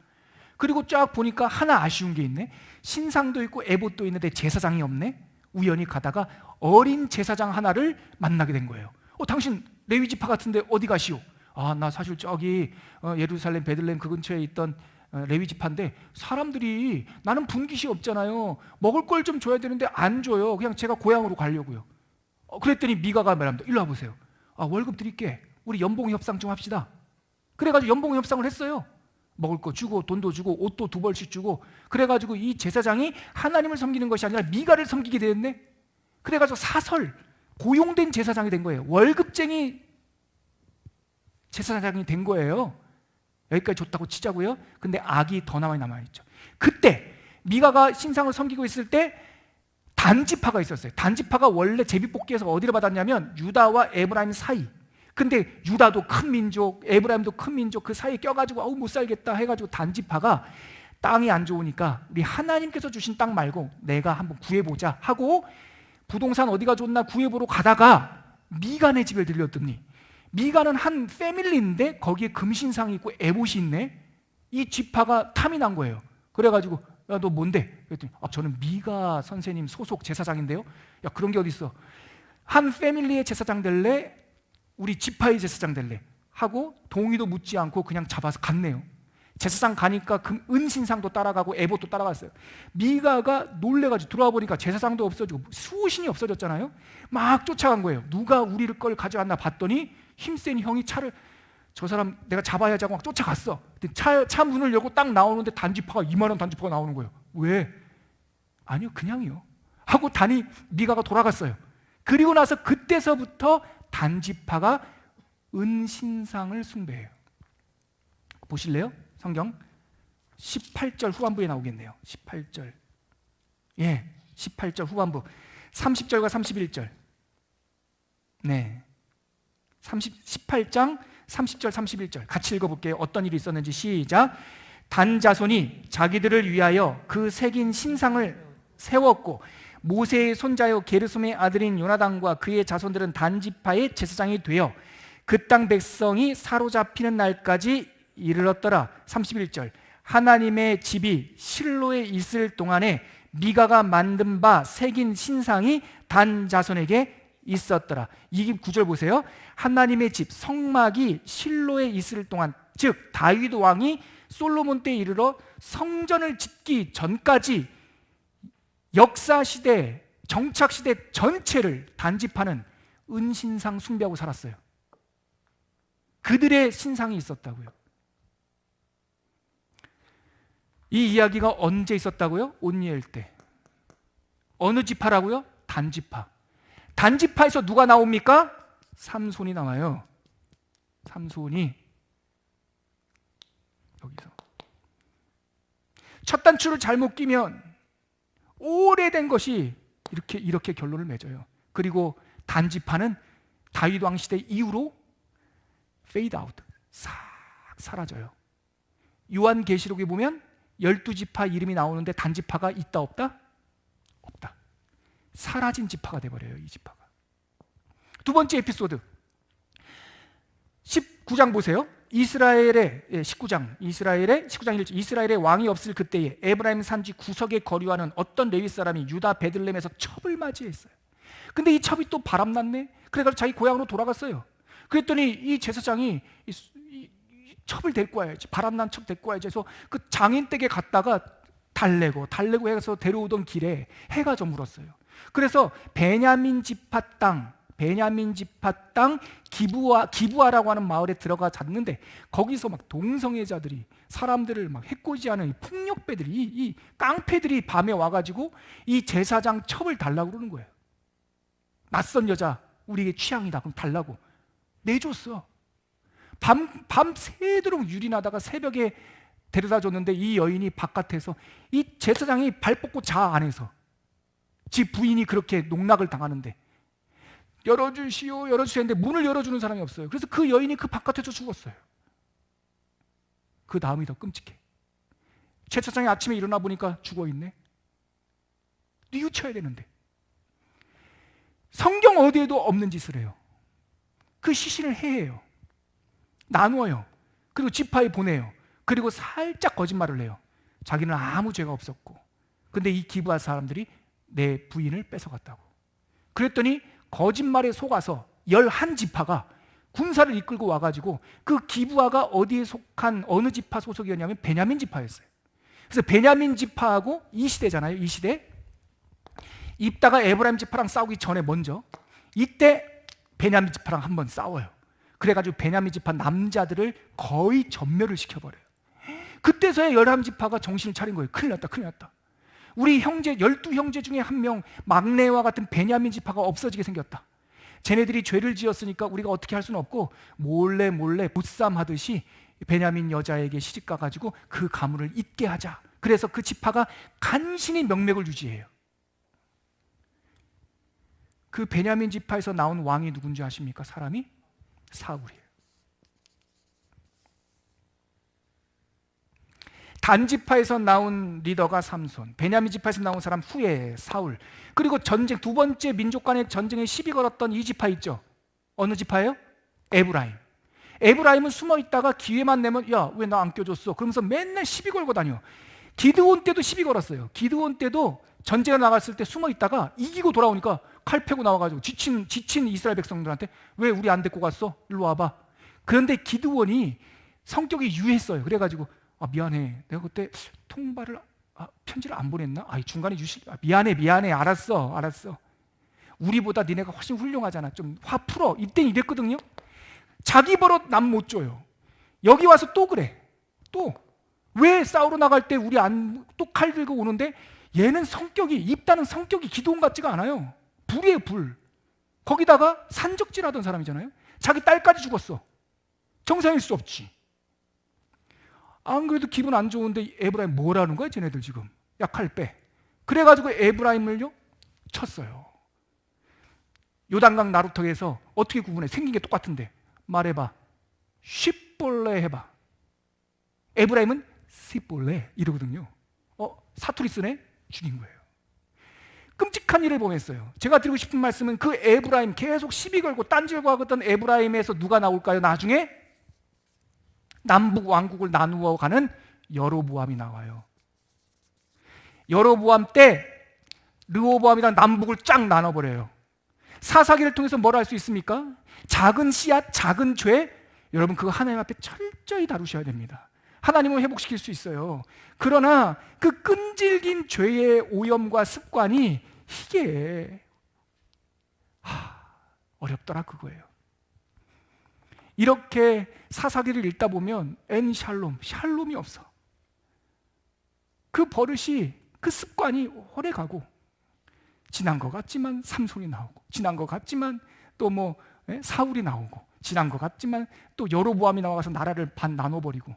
A: 그리고 쫙 보니까 하나 아쉬운 게 있네. 신상도 있고 에봇도 있는데 제사장이 없네. 우연히 가다가 어린 제사장 하나를 만나게 된 거예요. 당신 레위 지파 같은데 어디 가시오? 나 사실 저기 예루살렘 베들레헴 그 근처에 있던 레위 지파인데 사람들이 나는 분깃이 없잖아요. 먹을 걸 좀 줘야 되는데 안 줘요. 그냥 제가 고향으로 가려고요. 그랬더니 미가가 말합니다. 일로 와보세요. 월급 드릴게. 우리 연봉 협상 좀 합시다. 그래가지고 연봉 협상을 했어요. 먹을 거 주고 돈도 주고 옷도 2벌씩 주고 그래가지고 이 제사장이 하나님을 섬기는 것이 아니라 미가를 섬기게 되었네. 그래가지고 사설 고용된 제사장이 된 거예요. 월급쟁이 제사장이 된 거예요. 여기까지 좋다고 치자고요. 근데 악이 더 남아있죠. 그때 미가가 신상을 섬기고 있을 때 단지파가 있었어요. 단지파가 원래 제비뽑기에서 어디를 받았냐면 유다와 에브라임 사이. 근데 유다도 큰 민족, 에브라임도 큰 민족, 그 사이에 껴가지고 못 살겠다 해가지고 단지파가 땅이 안 좋으니까 우리 하나님께서 주신 땅 말고 내가 한번 구해보자 하고 부동산 어디가 좋나 구해보러 가다가 미간의 집에 들렸더니 미간은 한 패밀리인데 거기에 금신상이 있고 에봇이 있네. 이 지파가 탐이 난 거예요. 그래가지고 야, 너 뭔데? 그랬더니 저는 미가 선생님 소속 제사장인데요. 야, 그런 게 어디 있어? 한 패밀리의 제사장 될래? 우리 지파의 제사장 될래? 하고 동의도 묻지 않고 그냥 잡아서 갔네요. 제사장 가니까 은신상도 따라가고 에봇도 따라갔어요. 미가가 놀래가지고 들어와 보니까 제사장도 없어지고 수호신이 없어졌잖아요. 막 쫓아간 거예요. 누가 우리를 걸 가져왔나 봤더니 힘센 형이 차를 저 사람 내가 잡아야지 하고 막 쫓아갔어. 차 문을 열고 딱 나오는데 단지파가 이만한 단지파가 나오는 거예요. 왜? 아니요, 그냥이요. 하고 미가가 돌아갔어요. 그리고 나서 그때서부터 단지파가 은신상을 숭배해요. 보실래요? 성경 18절 후반부에 나오겠네요. 18절. 예, 18절 후반부 30절과 31절. 네, 18장 30절 31절 같이 읽어볼게요. 어떤 일이 있었는지 시작. 단 자손이 자기들을 위하여 그 새긴 신상을 세웠고 모세의 손자요 게르솜의 아들인 요나단과 그의 자손들은 단 지파의 제사장이 되어 그 땅 백성이 사로잡히는 날까지 이르렀더라. 31절. 하나님의 집이 실로에 있을 동안에 미가가 만든 바 새긴 신상이 단 자손에게 있었더라. 이 구절 보세요. 하나님의 집 성막이 실로에 있을 동안, 즉 다윗 왕이 솔로몬 때에 이르러 성전을 짓기 전까지 역사 시대, 정착 시대 전체를 단지파는 은신상 숭배하고 살았어요. 그들의 신상이 있었다고요. 이 이야기가 언제 있었다고요? 온니엘 때. 어느 지파라고요? 단지파. 단지파에서 누가 나옵니까? 삼손이 나와요. 삼손이 여기서 첫 단추를 잘못 끼면 오래된 것이 이렇게 결론을 맺어요. 그리고 단지파는 다윗 왕 시대 이후로 fade out, 싹 사라져요. 요한계시록에 보면 12지파 이름이 나오는데 단지파가 있다 없다? 없다. 사라진 지파가 돼버려요. 이 지파가. 두 번째 에피소드 19장 보세요. 이스라엘의 19장 1절. 이스라엘의 왕이 없을 그때에 에브라임 산지 구석에 거류하는 어떤 레위 사람이 유다 베들레헴에서 첩을 맞이했어요. 근데 이 첩이 또 바람났네. 그래가지고 자기 고향으로 돌아갔어요. 그랬더니 이 제사장이 이 첩을 데리고 와야지, 바람난 첩 데리고 와야지 해서 그 장인 댁에 갔다가 달래고 해서 데려오던 길에 해가 저물었어요. 그래서 베냐민 지파 땅 기부아라고 하는 마을에 들어가 잤는데 거기서 막 동성애자들이 사람들을 막 해코지하는 이 폭력배들이 이 깡패들이 밤에 와가지고 이 제사장 첩을 달라고 그러는 거예요. 낯선 여자 우리에게 취향이다 그럼 달라고 내줬어. 밤새도록 유린하다가 새벽에 데려다 줬는데 이 여인이 바깥에서 이 제사장이 발 뻗고 자 안에서 지 부인이 그렇게 농락을 당하는데 열어주시오 했는데 문을 열어주는 사람이 없어요. 그래서 그 여인이 그 바깥에서 죽었어요. 그 다음이 더 끔찍해. 제사장이 아침에 일어나 보니까 죽어있네. 뉘우쳐야 되는데 성경 어디에도 없는 짓을 해요. 그 시신을 해해요. 나누어요. 그리고 지파에 보내요. 그리고 살짝 거짓말을 해요. 자기는 아무 죄가 없었고 근데 이 기부한 사람들이 내 부인을 뺏어갔다고. 그랬더니 거짓말에 속아서 11지파가 군사를 이끌고 와가지고 그 기부아가 어디에 속한 어느 지파 소속이었냐면 베냐민 지파였어요. 그래서 베냐민 지파하고 이 시대잖아요. 이 시대 입다가 에브라임 지파랑 싸우기 전에 먼저 이때 베냐민 지파랑 한번 싸워요. 그래가지고 베냐민 지파 남자들을 거의 전멸을 시켜버려요. 그때서야 11지파가 정신을 차린 거예요. 큰일 났다, 큰일 났다. 우리 형제 12형제 중에 한 명 막내와 같은 베냐민 지파가 없어지게 생겼다. 쟤네들이 죄를 지었으니까 우리가 어떻게 할 수는 없고 몰래 보쌈하듯이 베냐민 여자에게 시집가 가지고 그 가문을 잇게 하자. 그래서 그 지파가 간신히 명맥을 유지해요. 그 베냐민 지파에서 나온 왕이 누군지 아십니까? 사람이 사울이에요. 단 지파에서 나온 리더가 삼손, 베냐민 지파에서 나온 사람 후에 사울, 그리고 전쟁 두 번째 민족 간의 전쟁에 시비 걸었던 이 지파 있죠. 어느 지파예요? 에브라임. 에브라임은 숨어 있다가 기회만 내면 야, 왜 나 안 껴줬어? 그러면서 맨날 시비 걸고 다녀. 기드온 때도 시비 걸었어요. 기드온 때도 전쟁에 나갔을 때 숨어 있다가 이기고 돌아오니까 칼 패고 나와가지고 지친 이스라엘 백성들한테 왜 우리 안 데리고 갔어? 일로 와봐. 그런데 기드온이 성격이 유했어요. 그래가지고 미안해. 내가 그때 편지를 안 보냈나? 중간에 미안해. 알았어. 우리보다 니네가 훨씬 훌륭하잖아. 좀 화 풀어. 이땐 이랬거든요. 자기 버릇 남 못 줘요. 여기 와서 또 그래. 또 왜 싸우러 나갈 때 우리 또 칼 들고 오는데 얘는 입다는 성격이 기드온 같지가 않아요. 불이에요, 불. 거기다가 산적질하던 사람이잖아요. 자기 딸까지 죽었어. 정상일 수 없지. 안 그래도 기분 안 좋은데 에브라임 뭐라는 거야, 쟤네들 지금. 야, 칼 빼. 그래가지고 에브라임을요 쳤어요. 요단강 나루터에서 어떻게 구분해? 생긴 게 똑같은데 말해봐. 쉽볼레 해봐. 에브라임은 시볼레 이러거든요. 사투리 쓰네? 죽인 거예요. 끔찍한 일을 범했어요. 제가 드리고 싶은 말씀은 그 에브라임 계속 시비 걸고 딴질고 하던 에브라임에서 누가 나올까요? 나중에 남북 왕국을 나누어 가는 여로보암이 나와요. 여로보암 때 르호보암이랑 남북을 쫙 나눠버려요. 사사기를 통해서 뭘 할 수 있습니까? 작은 씨앗, 작은 죄, 여러분 그거 하나님 앞에 철저히 다루셔야 됩니다. 하나님은 회복시킬 수 있어요. 그러나 그 끈질긴 죄의 오염과 습관이 이게 어렵더라 그거예요. 이렇게 사사기를 읽다 보면 샬롬이 없어. 그 버릇이, 그 습관이 오래가고 지난 것 같지만 삼손이 나오고 지난 것 같지만 또 사울이 나오고 지난 것 같지만 또 여로보암이 나와서 나라를 반 나눠버리고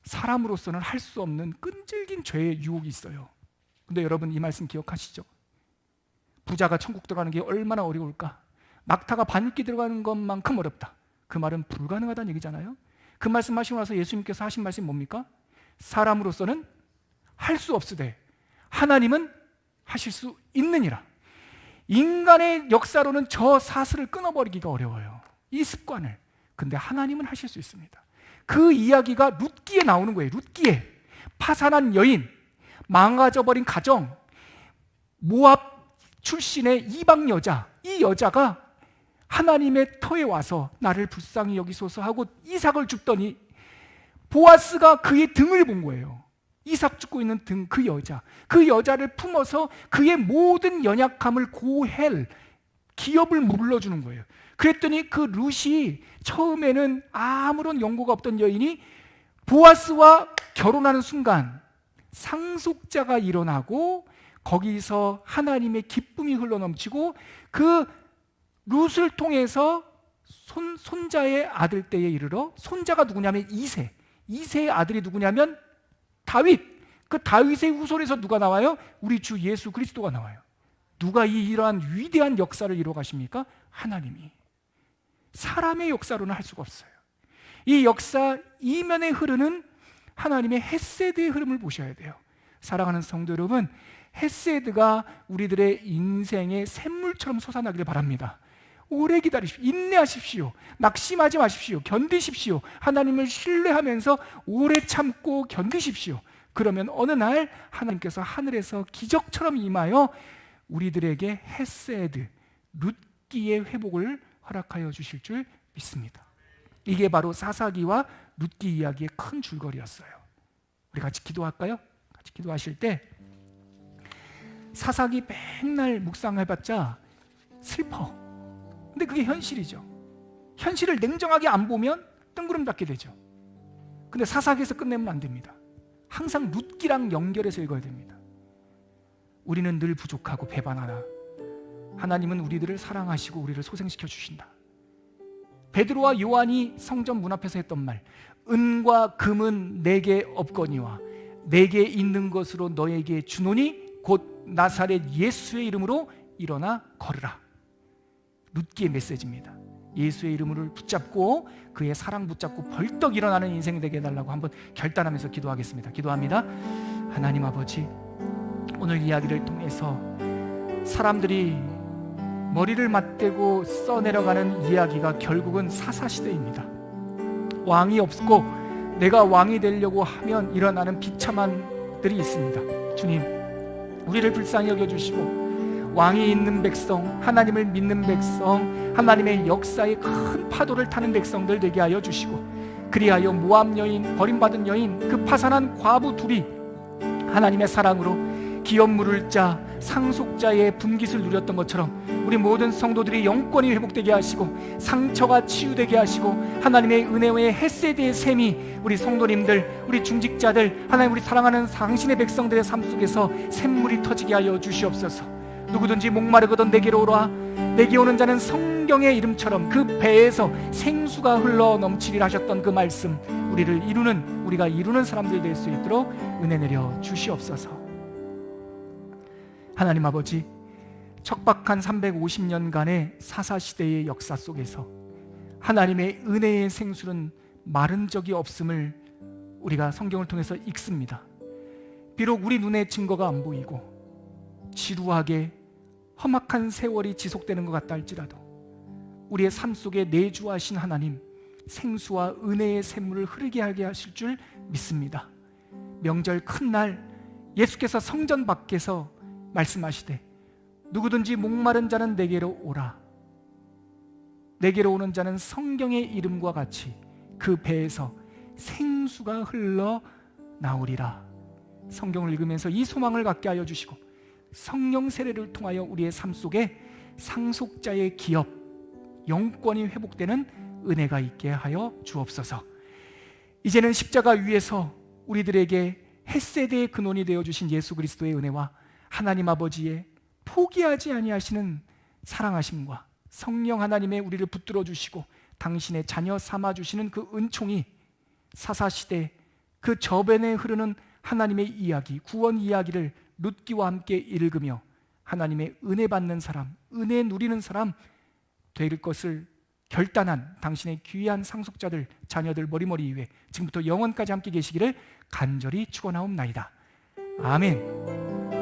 A: 사람으로서는 할 수 없는 끈질긴 죄의 유혹이 있어요. 근데 여러분 이 말씀 기억하시죠? 부자가 천국 들어가는 게 얼마나 어려울까? 낙타가 바늘기 들어가는 것만큼 어렵다. 그 말은 불가능하다는 얘기잖아요. 그 말씀하시고 나서 예수님께서 하신 말씀이 뭡니까? 사람으로서는 할 수 없으되 하나님은 하실 수 있느니라. 인간의 역사로는 저 사슬을 끊어버리기가 어려워요. 이 습관을. 근데 하나님은 하실 수 있습니다. 그 이야기가 룻기에 나오는 거예요. 룻기에 파산한 여인, 망가져버린 가정, 모압 출신의 이방 여자, 이 여자가 하나님의 터에 와서 나를 불쌍히 여기소서 하고 이삭을 줍더니 보아스가 그의 등을 본 거예요. 이삭 줍고 있는 등, 그 여자를 품어서 그의 모든 연약함을 고헬, 기업을 물러주는 거예요. 그랬더니 그 룻이 처음에는 아무런 연고가 없던 여인이 보아스와 결혼하는 순간 상속자가 일어나고 거기서 하나님의 기쁨이 흘러넘치고 그 룻을 통해서 손자의 아들 때에 이르러, 손자가 누구냐면 이세의 아들이 누구냐면 다윗. 그 다윗의 후손에서 누가 나와요? 우리 주 예수 그리스도가 나와요. 누가 이러한 위대한 역사를 이루어 가십니까? 하나님이. 사람의 역사로는 할 수가 없어요. 이 역사 이면에 흐르는 하나님의 헤세드의 흐름을 보셔야 돼요. 사랑하는 성도 여러분, 헤세드가 우리들의 인생의 샘물처럼 솟아나기를 바랍니다. 오래 기다리십시오. 인내하십시오. 낙심하지 마십시오. 견디십시오. 하나님을 신뢰하면서 오래 참고 견디십시오. 그러면 어느 날 하나님께서 하늘에서 기적처럼 임하여 우리들에게 헤세드, 룻기의 회복을 허락하여 주실 줄 믿습니다. 이게 바로 사사기와 룻기 이야기의 큰 줄거리였어요. 우리 같이 기도할까요? 같이 기도하실 때 사사기 맨날 묵상해봤자 슬퍼. 근데 그게 현실이죠. 현실을 냉정하게 안 보면 뜬구름 잡게 되죠. 근데 사사기에서 끝내면 안 됩니다. 항상 룻기랑 연결해서 읽어야 됩니다. 우리는 늘 부족하고 배반하나 하나님은 우리들을 사랑하시고 우리를 소생시켜 주신다. 베드로와 요한이 성전 문 앞에서 했던 말, 은과 금은 내게 없거니와 내게 있는 것으로 너에게 주노니 곧 나사렛 예수의 이름으로 일어나 걸으라. 룻기의 메시지입니다. 예수의 이름을 붙잡고 그의 사랑 붙잡고 벌떡 일어나는 인생이 되게 해달라고 한번 결단하면서 기도하겠습니다. 기도합니다. 하나님 아버지, 오늘 이야기를 통해서 사람들이 머리를 맞대고 써내려가는 이야기가 결국은 사사시대입니다. 왕이 없고 내가 왕이 되려고 하면 일어나는 비참한들이 있습니다. 주님, 우리를 불쌍히 여겨주시고 왕이 있는 백성, 하나님을 믿는 백성, 하나님의 역사의 큰 파도를 타는 백성들 되게 하여 주시고, 그리하여 모압 여인, 버림받은 여인, 그 파산한 과부 둘이 하나님의 사랑으로 기업 물을 자, 상속자의 분깃을 누렸던 것처럼 우리 모든 성도들이 영권이 회복되게 하시고 상처가 치유되게 하시고 하나님의 은혜의 헤세드의 샘이 우리 성도님들, 우리 중직자들, 하나님 우리 사랑하는 당신의 백성들의 삶 속에서 샘물이 터지게 하여 주시옵소서. 누구든지 목마르거든 내게로 오라. 내게 오는 자는 성경의 이름처럼 그 배에서 생수가 흘러 넘치리라 하셨던 그 말씀, 우리가 이루는 사람들 될 수 있도록 은혜 내려 주시옵소서. 하나님 아버지, 척박한 350년간의 사사시대의 역사 속에서 하나님의 은혜의 생수는 마른 적이 없음을 우리가 성경을 통해서 읽습니다. 비록 우리 눈에 증거가 안 보이고 지루하게 험악한 세월이 지속되는 것 같다 할지라도 우리의 삶 속에 내주하신 하나님, 생수와 은혜의 샘물을 흐르게 하게 하실 줄 믿습니다. 명절 큰 날 예수께서 성전 밖에서 말씀하시되 누구든지 목마른 자는 내게로 오라. 내게로 오는 자는 성경의 이름과 같이 그 배에서 생수가 흘러 나오리라. 성경을 읽으면서 이 소망을 갖게 하여 주시고 성령 세례를 통하여 우리의 삶 속에 상속자의 기업, 영권이 회복되는 은혜가 있게 하여 주옵소서. 이제는 십자가 위에서 우리들에게 헷세대의 근원이 되어주신 예수 그리스도의 은혜와 하나님 아버지의 포기하지 아니하시는 사랑하심과 성령 하나님의 우리를 붙들어 주시고 당신의 자녀 삼아 주시는 그 은총이 사사시대 그 저변에 흐르는 하나님의 이야기, 구원 이야기를 룻기와 함께 읽으며 하나님의 은혜 받는 사람, 은혜 누리는 사람 될 것을 결단한 당신의 귀한 상속자들, 자녀들 머리머리 위에 지금부터 영원까지 함께 계시기를 간절히 축원하옵나이다. 아멘.